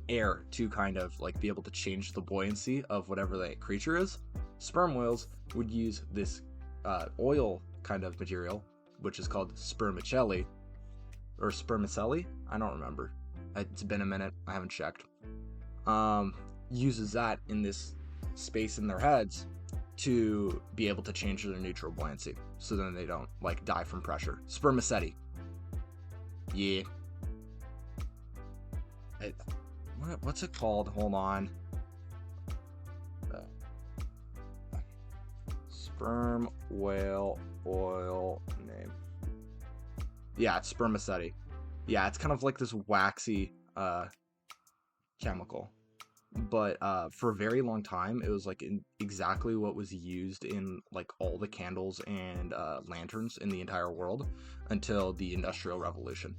S1: air to kind of like be able to change the buoyancy of whatever that creature is. Sperm whales would use this oil kind of material, which is called spermaceti, or spermaceti? I don't remember. It's been a minute. I haven't checked. Uses that in this space in their heads to be able to change their neutral buoyancy, so then they don't like die from pressure. Spermaceti. Yeah. What's it called? Hold on. Sperm whale oil name. Yeah, it's spermaceti. Yeah, it's kind of like this waxy chemical. But for a very long time, it was like exactly what was used in like all the candles and lanterns in the entire world until the Industrial Revolution.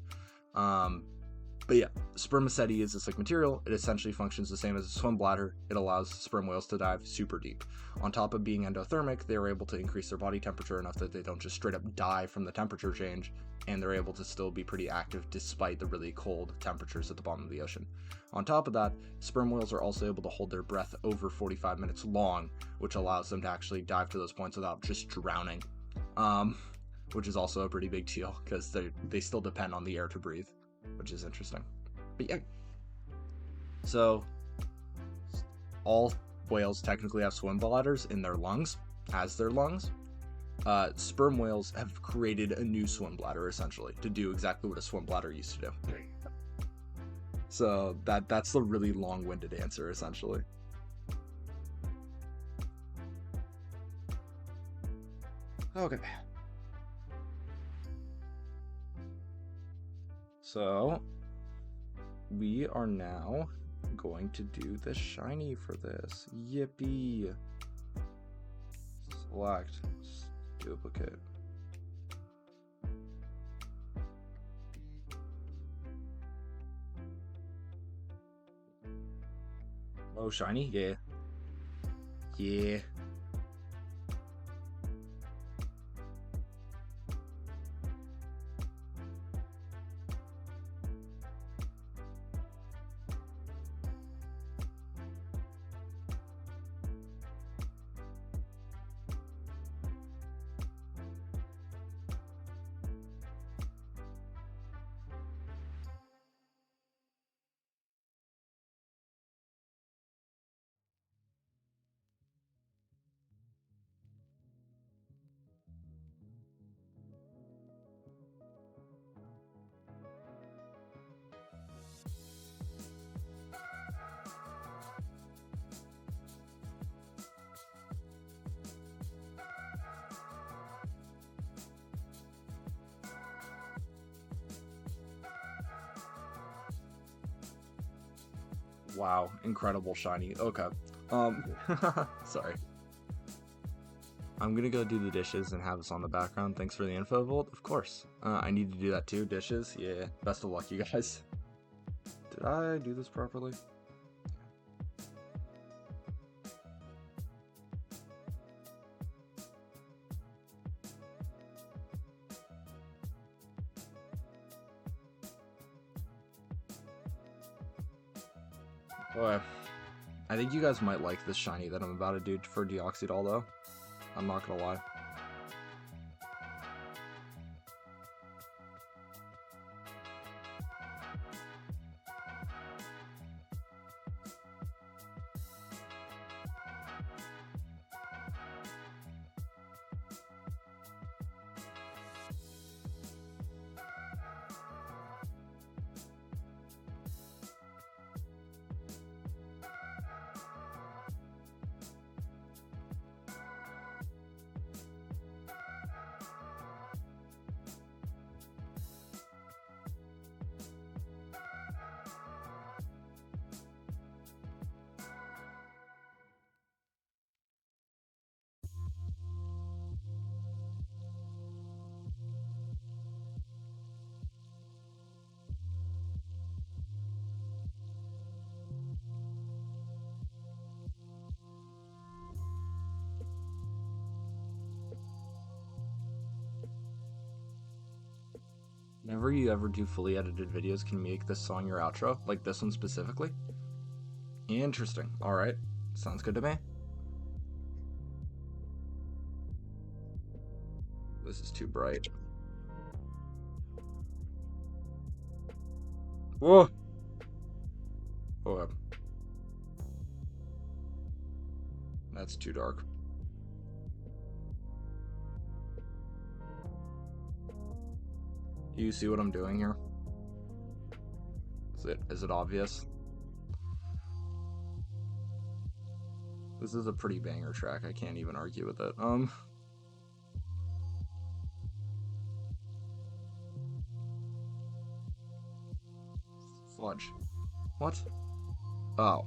S1: But yeah, spermaceti is this like material. It essentially functions the same as a swim bladder. It allows sperm whales to dive super deep. On top of being endothermic, they were able to increase their body temperature enough that they don't just straight up die from the temperature change, and they're able to still be pretty active despite the really cold temperatures at the bottom of the ocean. On top of that, sperm whales are also able to hold their breath over 45 minutes long, which allows them to actually dive to those points without just drowning, which is also a pretty big deal because they still depend on the air to breathe, which is interesting. But yeah, so all whales technically have swim bladders in their lungs, as their lungs. Sperm whales have created a new swim bladder essentially to do exactly what a swim bladder used to do. So that's the really long-winded answer essentially. Okay. So we are now going to do the shiny for this. Yippee! Select duplicate. Oh, shiny? Yeah. Yeah. Wow, incredible shiny. Okay. Sorry. I'm gonna go do the dishes and have this on the background. Thanks for the info, Volt. Of course. I need to do that too. Dishes. Yeah. Best of luck, you guys. Did I do this properly? Okay. I think you guys might like this shiny that I'm about to do for Deoxydal though. I'm not gonna lie. whenever you ever do fully edited videos, can you make this song your outro? Like this one specifically? Interesting. Alright. Sounds good to me. This is too bright. Whoa! Oh, that's too dark. Do you see what I'm doing here? Is it obvious? This is a pretty banger track. I can't even argue with it. Fudge. What? Oh.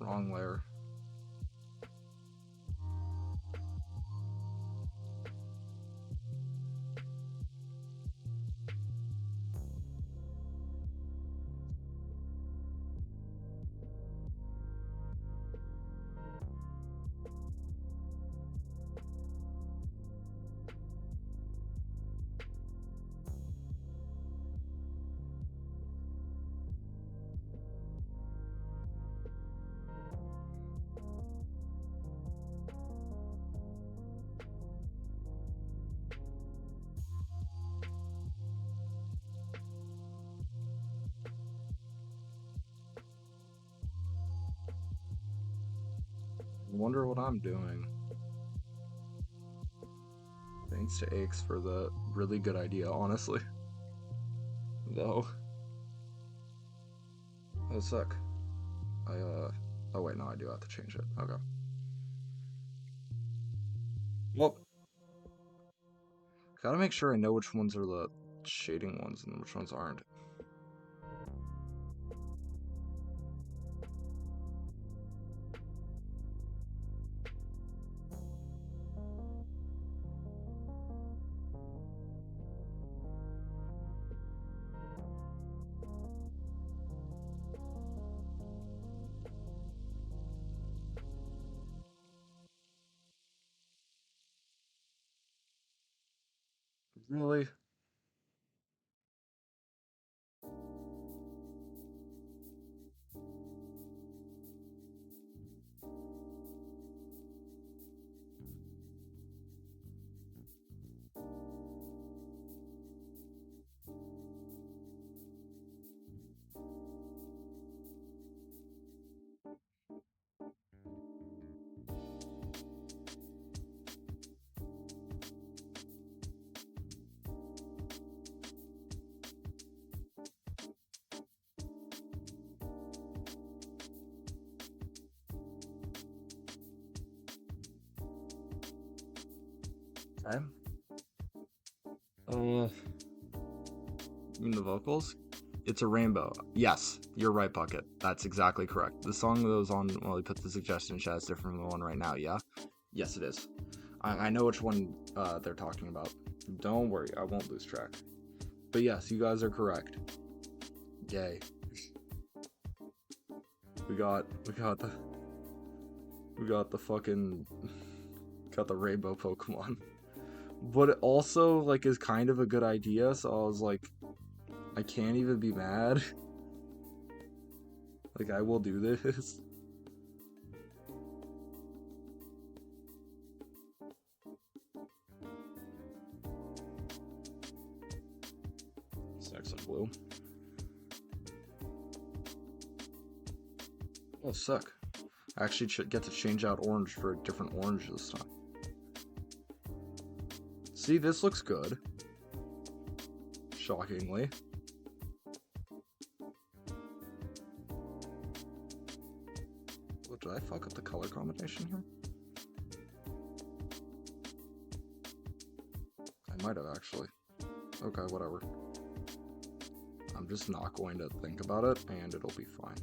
S1: Wrong layer. I wonder what I'm doing. Thanks to Aches for the really good idea, honestly. Though. Oh, suck. Oh wait, no, I do have to change it. Okay. Well, gotta make sure I know which ones are the shading ones and which ones aren't. Really? Okay. You mean the vocals? It's a rainbow. Yes, you're right, Bucket. That's exactly correct. The song that was on while we put the suggestion in chat is different from the one right now, yeah? Yes, it is. I know which one they're talking about. Don't worry, I won't lose track. But yes, you guys are correct. Yay. We got the fucking got the rainbow Pokemon. But it also like is kind of a good idea, so I was like, I can't even be mad. Like, I will do this. Sex and blue. Oh, suck. I actually get to change out orange for a different orange this time. See, this looks good. Shockingly. What, did I fuck up the color combination here? I might have actually. Okay, whatever. I'm just not going to think about it, and it'll be fine.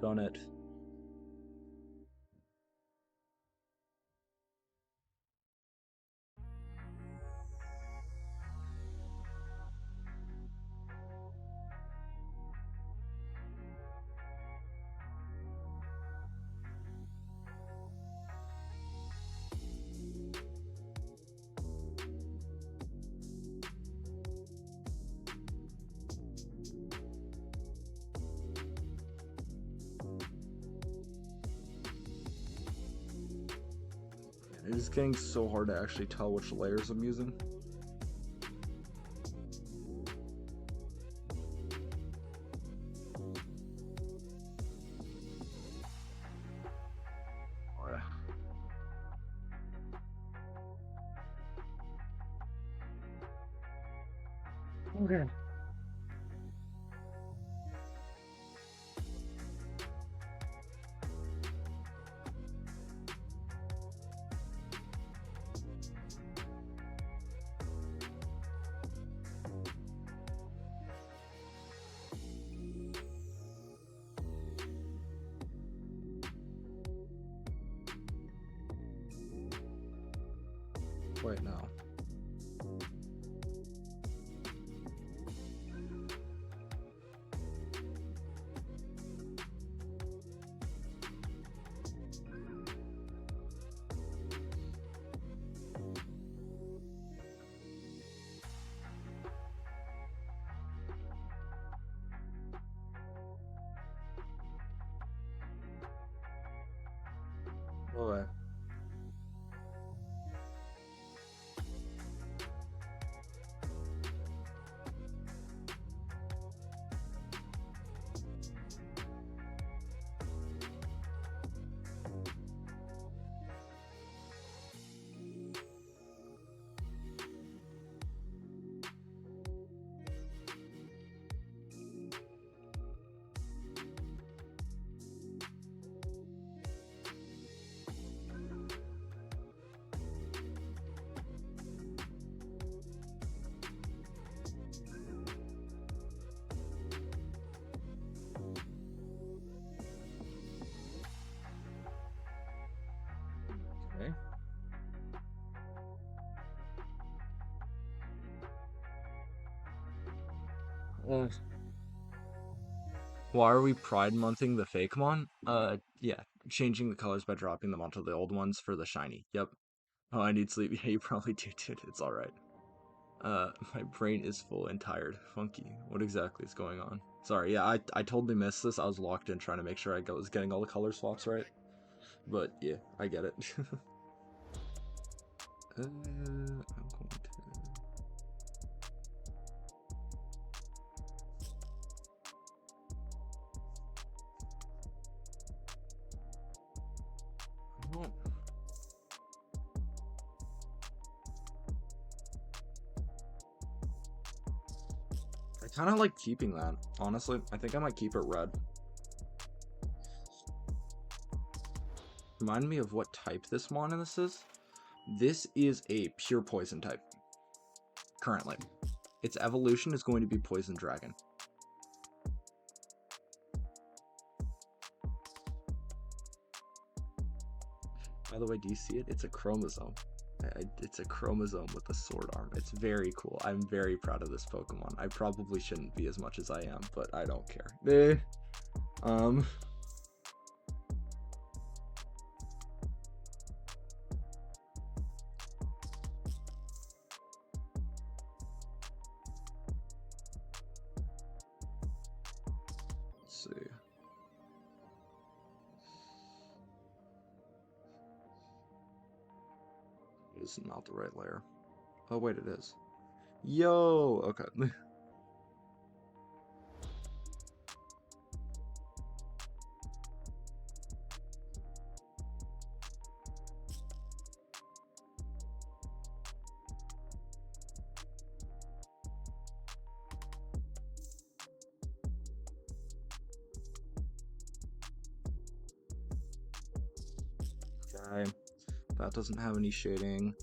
S1: done it. It is getting so hard to actually tell which layers I'm using. Okay. Wait, no. Okay. Okay. Why are we Pride Monthing the Fakemon? Yeah, changing the colors by dropping them onto the old ones for the shiny. Yep. Oh, I need sleep. Yeah, you probably do, dude. It's alright. My brain is full and tired. Funky. What exactly is going on? Sorry, yeah, I totally missed this. I was locked in trying to make sure I was getting all the color swaps right. But yeah, I get it. I'm going to... I kind of like keeping that, honestly. I think I might keep it red. Remind me of what type this Mon-this is? This is a pure poison type, currently. Its evolution is going to be Poison Dragon. By the way, do you see it? It's a chromosome. It's a chromosome with a sword arm. It's very cool. I'm very proud of this Pokemon. I probably shouldn't be as much as I am, but I don't care. Let's see. This is not the right layer. Oh wait, it is. Yo, okay. Okay, that doesn't have any shading.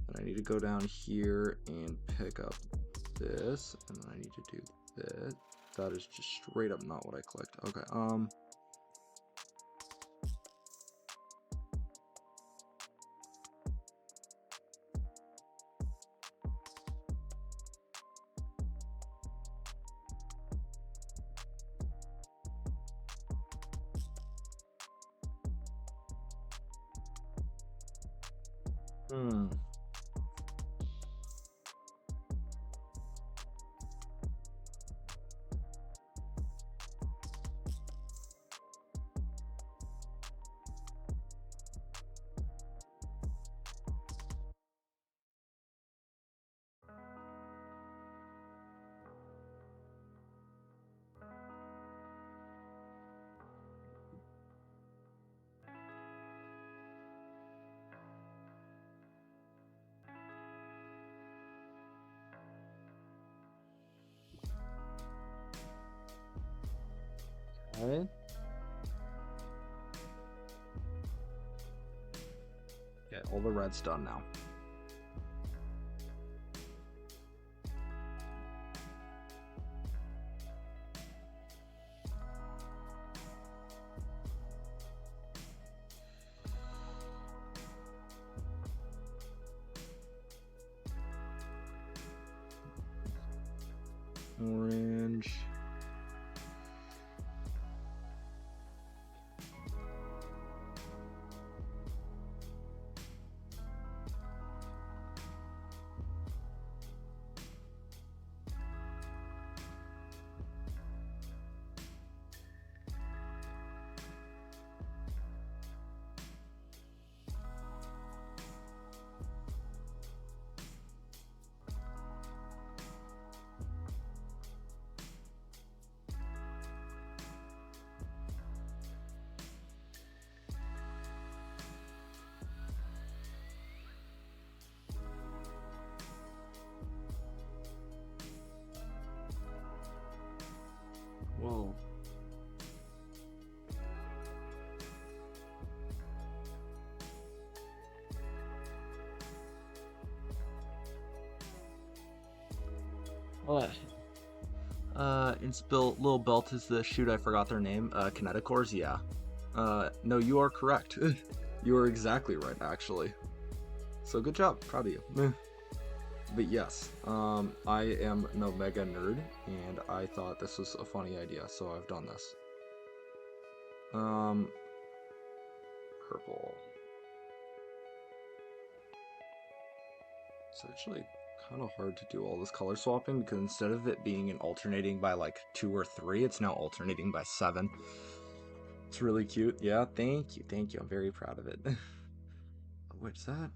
S1: And I need to go down here and pick up this, and then I need to do this. That is just straight up not what I clicked. Okay, Hmm. Okay. Okay, all the red's done now. Orange. Whoa. What? Little Belt is the shoot, I forgot their name. Kineticores, yeah. No, you are correct. You are exactly right, actually. So good job, proud of you. But yes, I am an Omega nerd, and I thought this was a funny idea, so I've done this. Purple. It's actually kind of hard to do all this color swapping because instead of it being an alternating by like 2 or 3, it's now alternating by 7. It's really cute. Yeah, thank you, thank you. I'm very proud of it. What's that?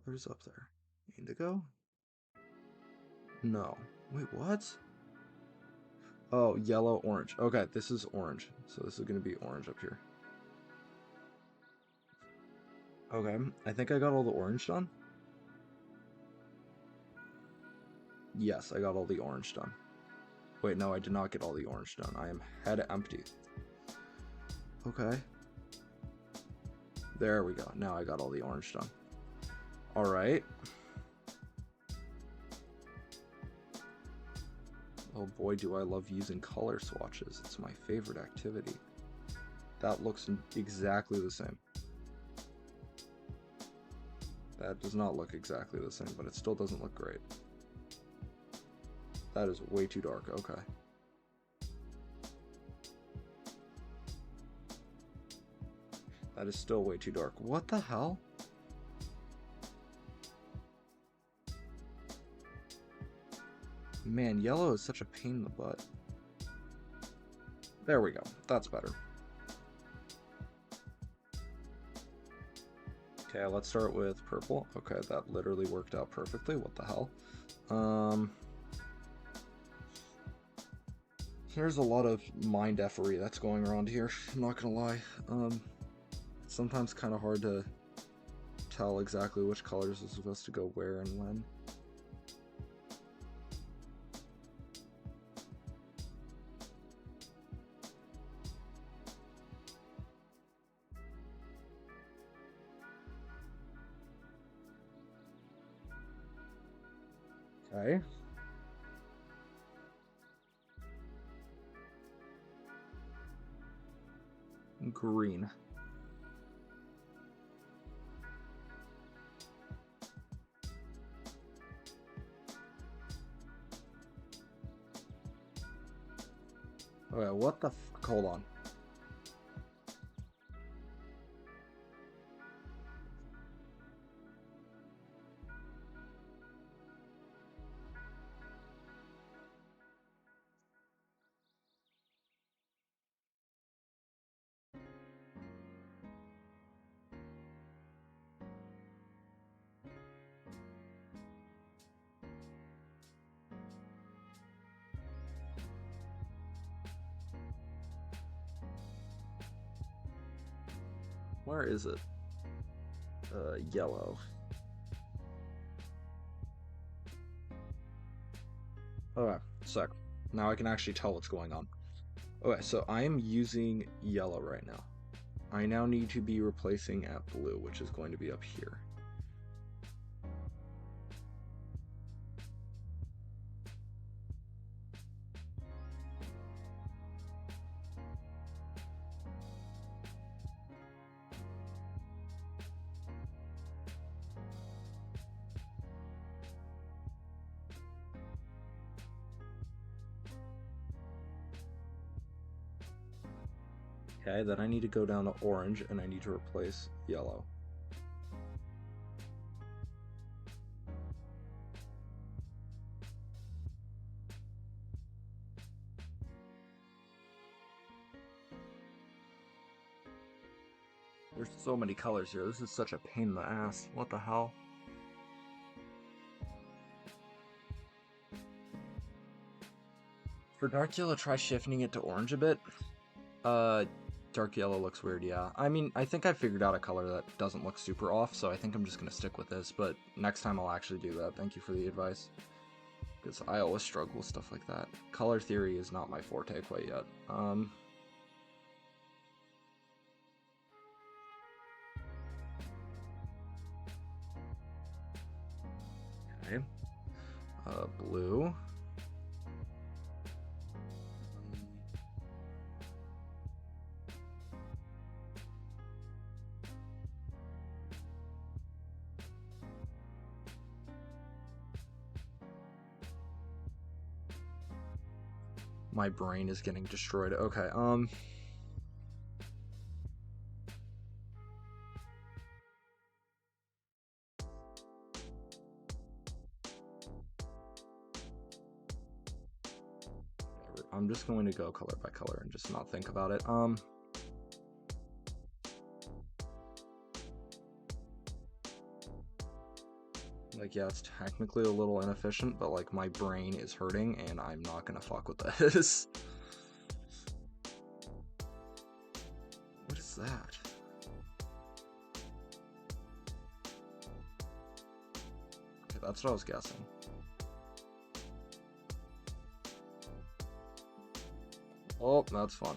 S1: Colors up there. Indigo? No. Wait, what? Oh, yellow, orange. Okay, this is orange. So this is going to be orange up here. Okay, I think I got all the orange done. Yes, I got all the orange done. Wait, no, I did not get all the orange done. I am head empty. Okay. There we go. Now I got all the orange done. Alright. Oh boy, do I love using color swatches. It's my favorite activity. That looks exactly the same. That does not look exactly the same, but it still doesn't look great. That is way too dark. Okay. That is still way too dark. What the hell? Man, yellow is such a pain in the butt. There we go. That's better. Okay, let's start with purple. Okay, that literally worked out perfectly. What the hell? There's a lot of mind effery that's going around here. I'm not gonna lie. It's sometimes kind of hard to tell exactly which colors are supposed to go where and when. Okay. Green. Okay, what the fuck? Hold on. Where is it? Yellow. Okay, sec. Now I can actually tell what's going on. Okay, so I am using yellow right now. I now need to be replacing at blue, which is going to be up here. Okay, then I need to go down to orange and I need to replace yellow. There's so many colors here. This is such a pain in the ass. What the hell? For dark yellow, try shifting it to orange a bit. Dark yellow looks weird, yeah. I mean, I think I figured out a color that doesn't look super off, so I think I'm just gonna stick with this, but next time I'll actually do that. Thank you for the advice. Because I always struggle with stuff like that. Color theory is not my forte quite yet. Okay. Blue. My brain is getting destroyed. Okay, I'm just going to go color by color and just not think about it. Like, yeah, it's technically a little inefficient, but, like, my brain is hurting, and I'm not gonna fuck with this. What is that? Okay, that's what I was guessing. Oh, that's fun.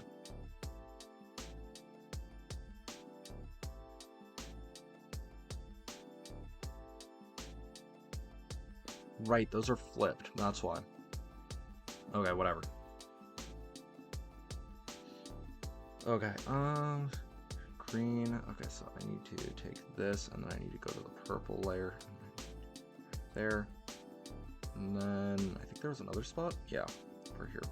S1: Right, those are flipped. That's why. Okay, whatever. Okay, green. Okay, so I need to take this, and then I need to go to the purple layer. There. And then, I think there was another spot? Yeah, over here.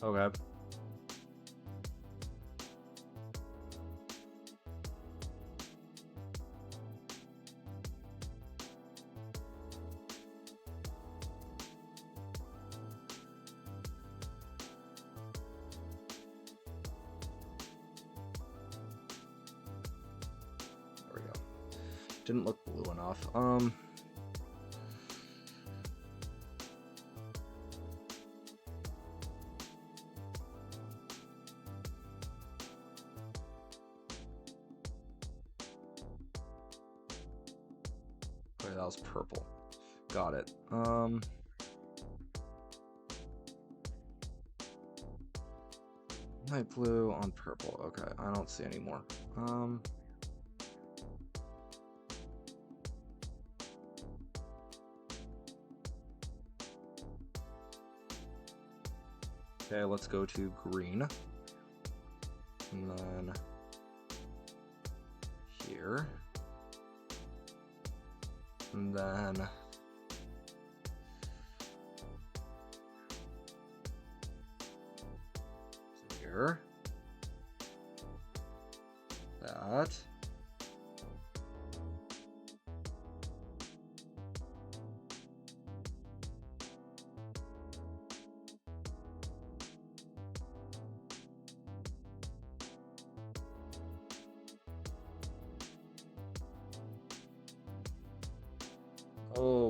S1: Okay. There we go. Didn't look blue enough. Okay, that was purple. Got it. Light blue on purple. Okay, I don't see any more. Okay, let's go to green. And then here. And then here. That.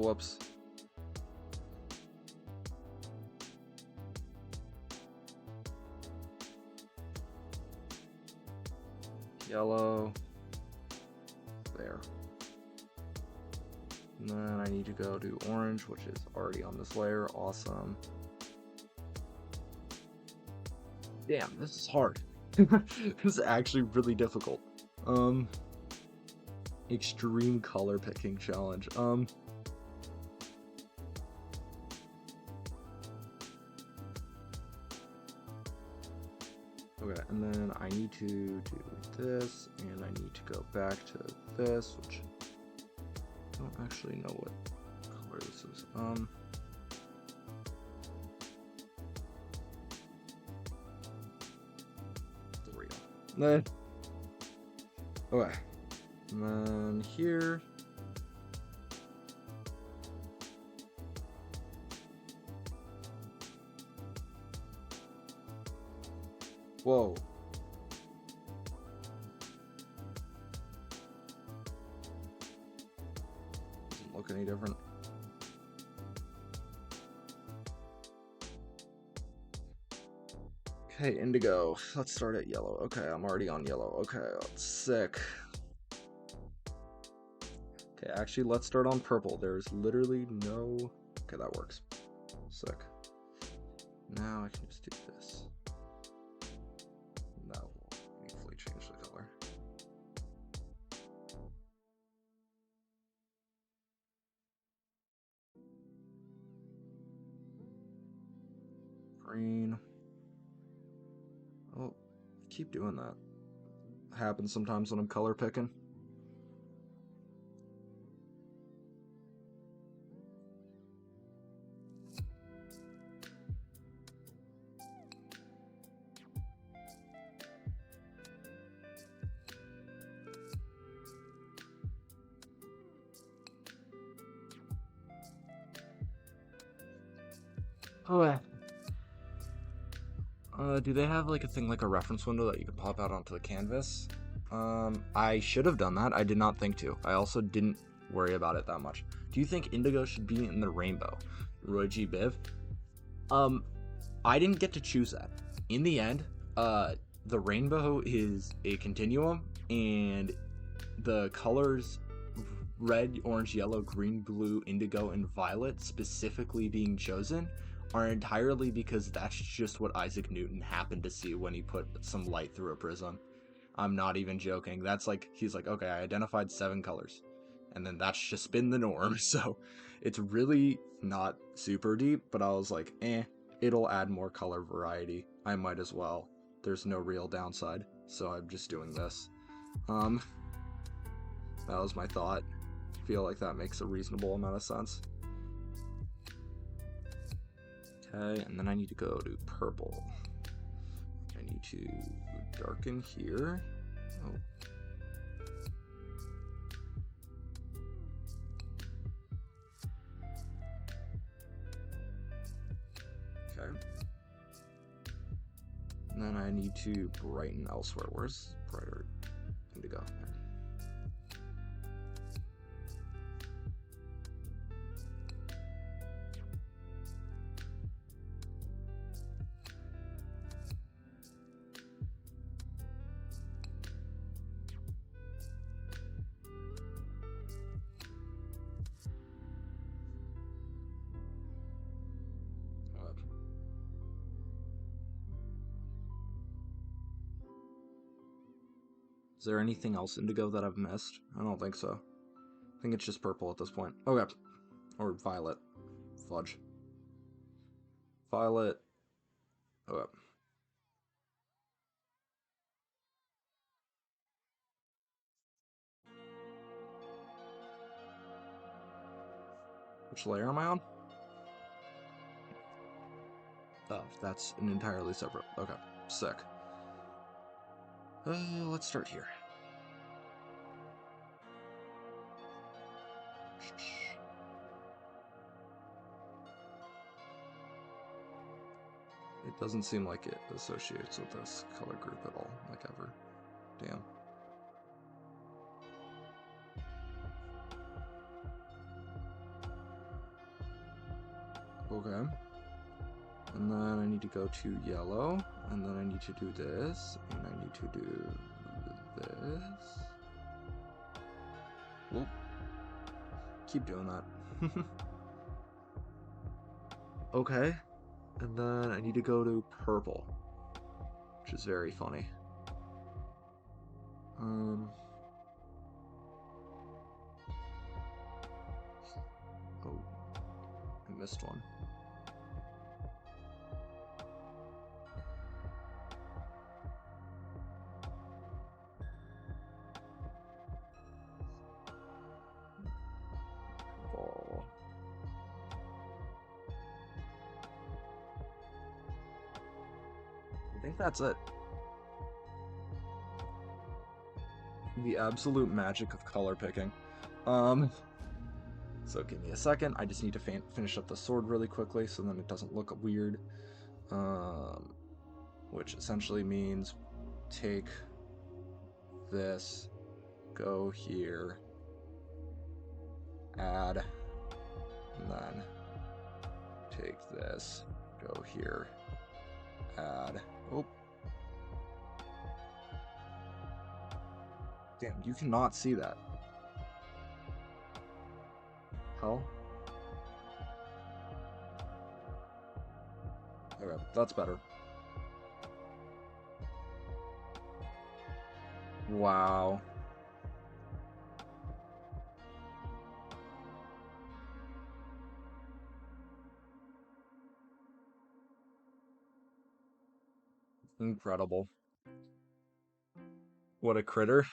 S1: whoops. Yellow. There. And then I need to go to orange, which is already on this layer. Awesome. Damn, this is hard. This is actually really difficult. Extreme color picking challenge. Okay, and then I need to do this, and I need to go back to this, which I don't actually know what color this is. There we go. Okay, and then here. Whoa. Doesn't look any different. Okay, indigo. Let's start at yellow. Okay, I'm already on yellow. Okay, that's sick. Okay, actually, let's start on purple. There's literally no... Okay, that works. Sick. Now I can just do this. That will meaningfully change the color. Green. Oh, keep doing that. Happens sometimes when I'm color picking. Oh, do they have like a thing like a reference window that you can pop out onto the canvas? I should have done that. I did not think to. I also didn't worry about it that much. Do you think indigo should be in the rainbow? Roy G. Biv? I didn't get to choose that. In the end, the rainbow is a continuum, and the colors red, orange, yellow, green, blue, indigo, and violet specifically being chosen are entirely because that's just what Isaac Newton happened to see when he put some light through a prism. I'm not even joking. That's like, he's like, okay, I identified 7 colors. And then that's just been the norm. So it's really not super deep, but I was like, it'll add more color variety. I might as well. There's no real downside. So I'm just doing this. That was my thought. I feel like that makes a reasonable amount of sense. Okay, and then I need to go to purple. I need to darken here. Oh. Okay. And then I need to brighten elsewhere. Where's brighter indigo? There. Is there anything else indigo that I've missed? I don't think so. I think it's just purple at this point. Okay. Or violet. Fudge. Violet. Okay. Which layer am I on? Oh, that's an entirely separate. Okay. Sick. Let's start here. It doesn't seem like it associates with this color group at all, like ever. Damn. Okay. And then I need to go to yellow, and then I need to do this, and I need to do this. Whoop. Keep doing that. Okay. And then I need to go to purple, which is very funny. Oh, I missed one. Ball. I think that's it. The absolute magic of color picking. So give me a second. I just need to finish up the sword really quickly so then it doesn't look weird. Which essentially means take this, go here, add, and then take this, go here, add. Oh. Damn, you cannot see that. How? Okay, that's better. Wow. Incredible. What a critter.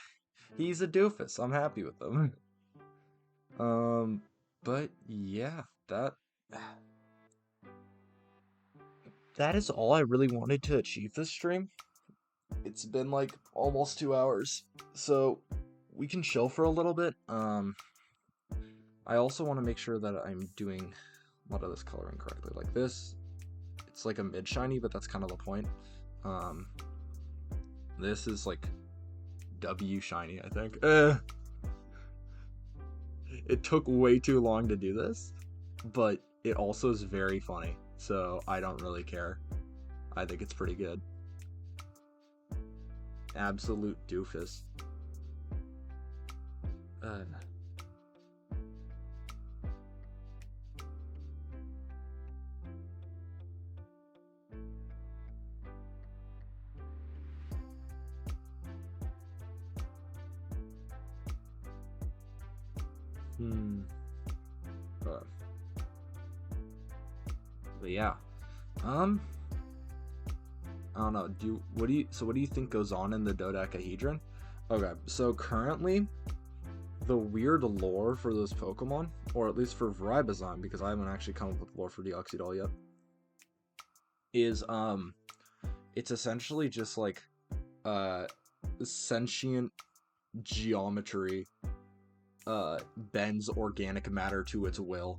S1: He's a doofus. I'm happy with him. But yeah, that is all I really wanted to achieve this stream. It's been like almost 2 hours, so we can chill for a little bit. I also want to make sure that I'm doing a lot of this coloring correctly. Like this, it's like a mid shiny, but that's kind of the point. This is like W shiny, I think. It took way too long to do this, but it also is very funny, so I don't really care. I think it's pretty good. Absolute doofus. But yeah, I don't know. What do you think goes on in the dodecahedron? Okay, so currently, the weird lore for those Pokemon, or at least for Vribazon, because I haven't actually come up with lore for Deoxydal yet, is it's essentially just like sentient geometry bends organic matter to its will.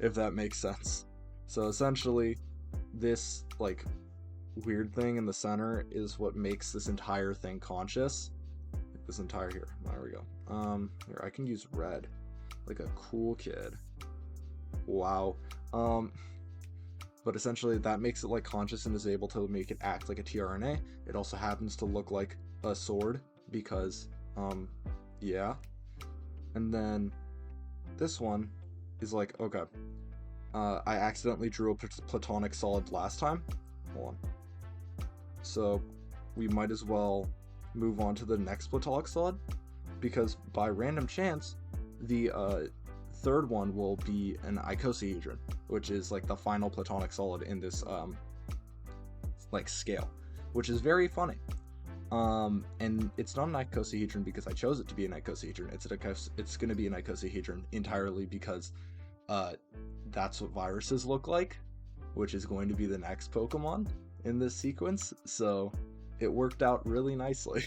S1: If that makes sense. So essentially, this like weird thing in the center is what makes this entire thing conscious. This entire here. There we go. Here I can use red, like a cool kid. Wow. But essentially that makes it like conscious and is able to make it act like a tRNA. It also happens to look like a sword because, yeah. And then this one is like, okay, I accidentally drew a platonic solid last time. Hold on. So we might as well move on to the next platonic solid, because by random chance, the third one will be an icosahedron, which is like the final platonic solid in this like scale, which is very funny. And it's not an icosahedron because I chose it to be an icosahedron. It's going to be an icosahedron entirely because that's what viruses look like, which is going to be the next Pokemon in this sequence. So it worked out really nicely.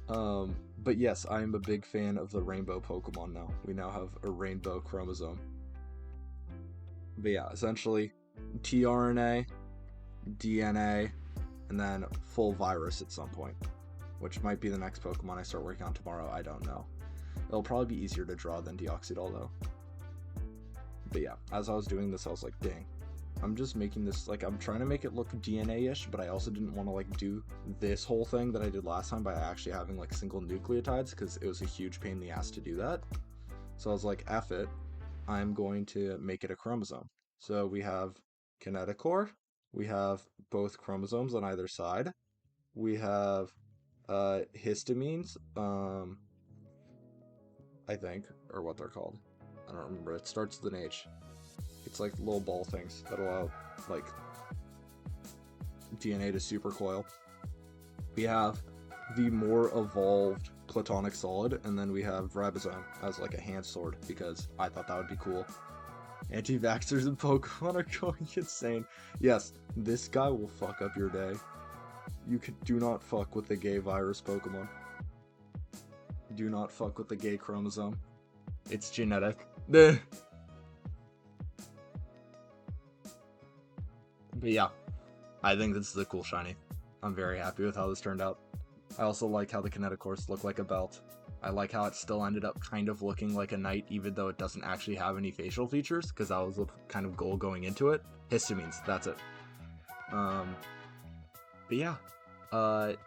S1: But yes, I am a big fan of the rainbow Pokemon now. We now have a rainbow chromosome. But yeah, essentially tRNA, DNA, and then full virus at some point, which might be the next Pokemon I start working on tomorrow. I don't know. It'll probably be easier to draw than Deoxydal though. But yeah, as I was doing this, I was like, dang, I'm just making this, like, I'm trying to make it look DNA-ish, but I also didn't want to, like, do this whole thing that I did last time by actually having, like, single nucleotides, because it was a huge pain in the ass to do that. So I was like, F it, I'm going to make it a chromosome. So we have kinetochore, we have both chromosomes on either side, we have histamines, I think, or what they're called. I don't remember. It starts with an H. It's like little ball things that allow, like, DNA to supercoil. We have the more evolved platonic solid, and then we have ribosome as like a hand sword, because I thought that would be cool. Anti-vaxxers and Pokemon are going insane. Yes, this guy will fuck up your day. Do not fuck with the gay virus Pokemon. Do not fuck with the gay chromosome. It's genetic. But yeah, I think this is a cool shiny. I'm very happy with how this turned out. I also like how the kinetochores look like a belt. I like how it still ended up kind of looking like a knight, even though it doesn't actually have any facial features, because that was the kind of goal going into it. Histamines, that's it. But yeah,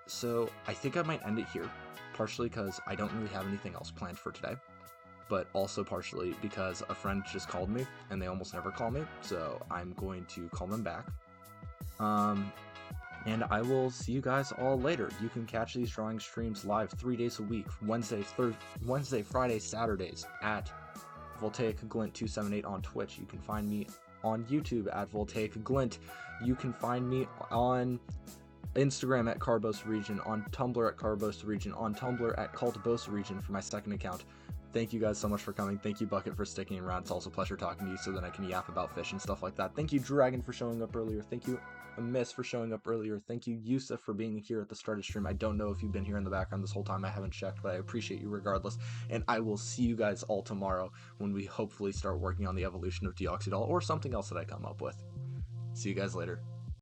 S1: so I think I might end it here, partially because I don't really have anything else planned for today, but also partially because a friend just called me, and they almost never call me, so I'm going to call them back. And I will see you guys all later. You can catch these drawing streams live 3 days a week, Wednesday, Friday, Saturdays at Voltaic Glint 278 on Twitch. You can find me on YouTube at Voltaic Glint. You can find me on Instagram at Carbos Region, on Tumblr at Carbos Region, on Tumblr at Cultibos Region for my second account. Thank you guys so much for coming. Thank you, Bucket, for sticking around. It's also a pleasure talking to you so that I can yap about fish and stuff like that. Thank you, Dragon, for showing up earlier. Thank you, Miss, for showing up earlier. Thank you, Yusuf, for being here at the start of stream. I don't know if you've been here in the background this whole time. I haven't checked, but I appreciate you regardless. And I will see you guys all tomorrow when we hopefully start working on the evolution of Deoxydal or something else that I come up with. See you guys later.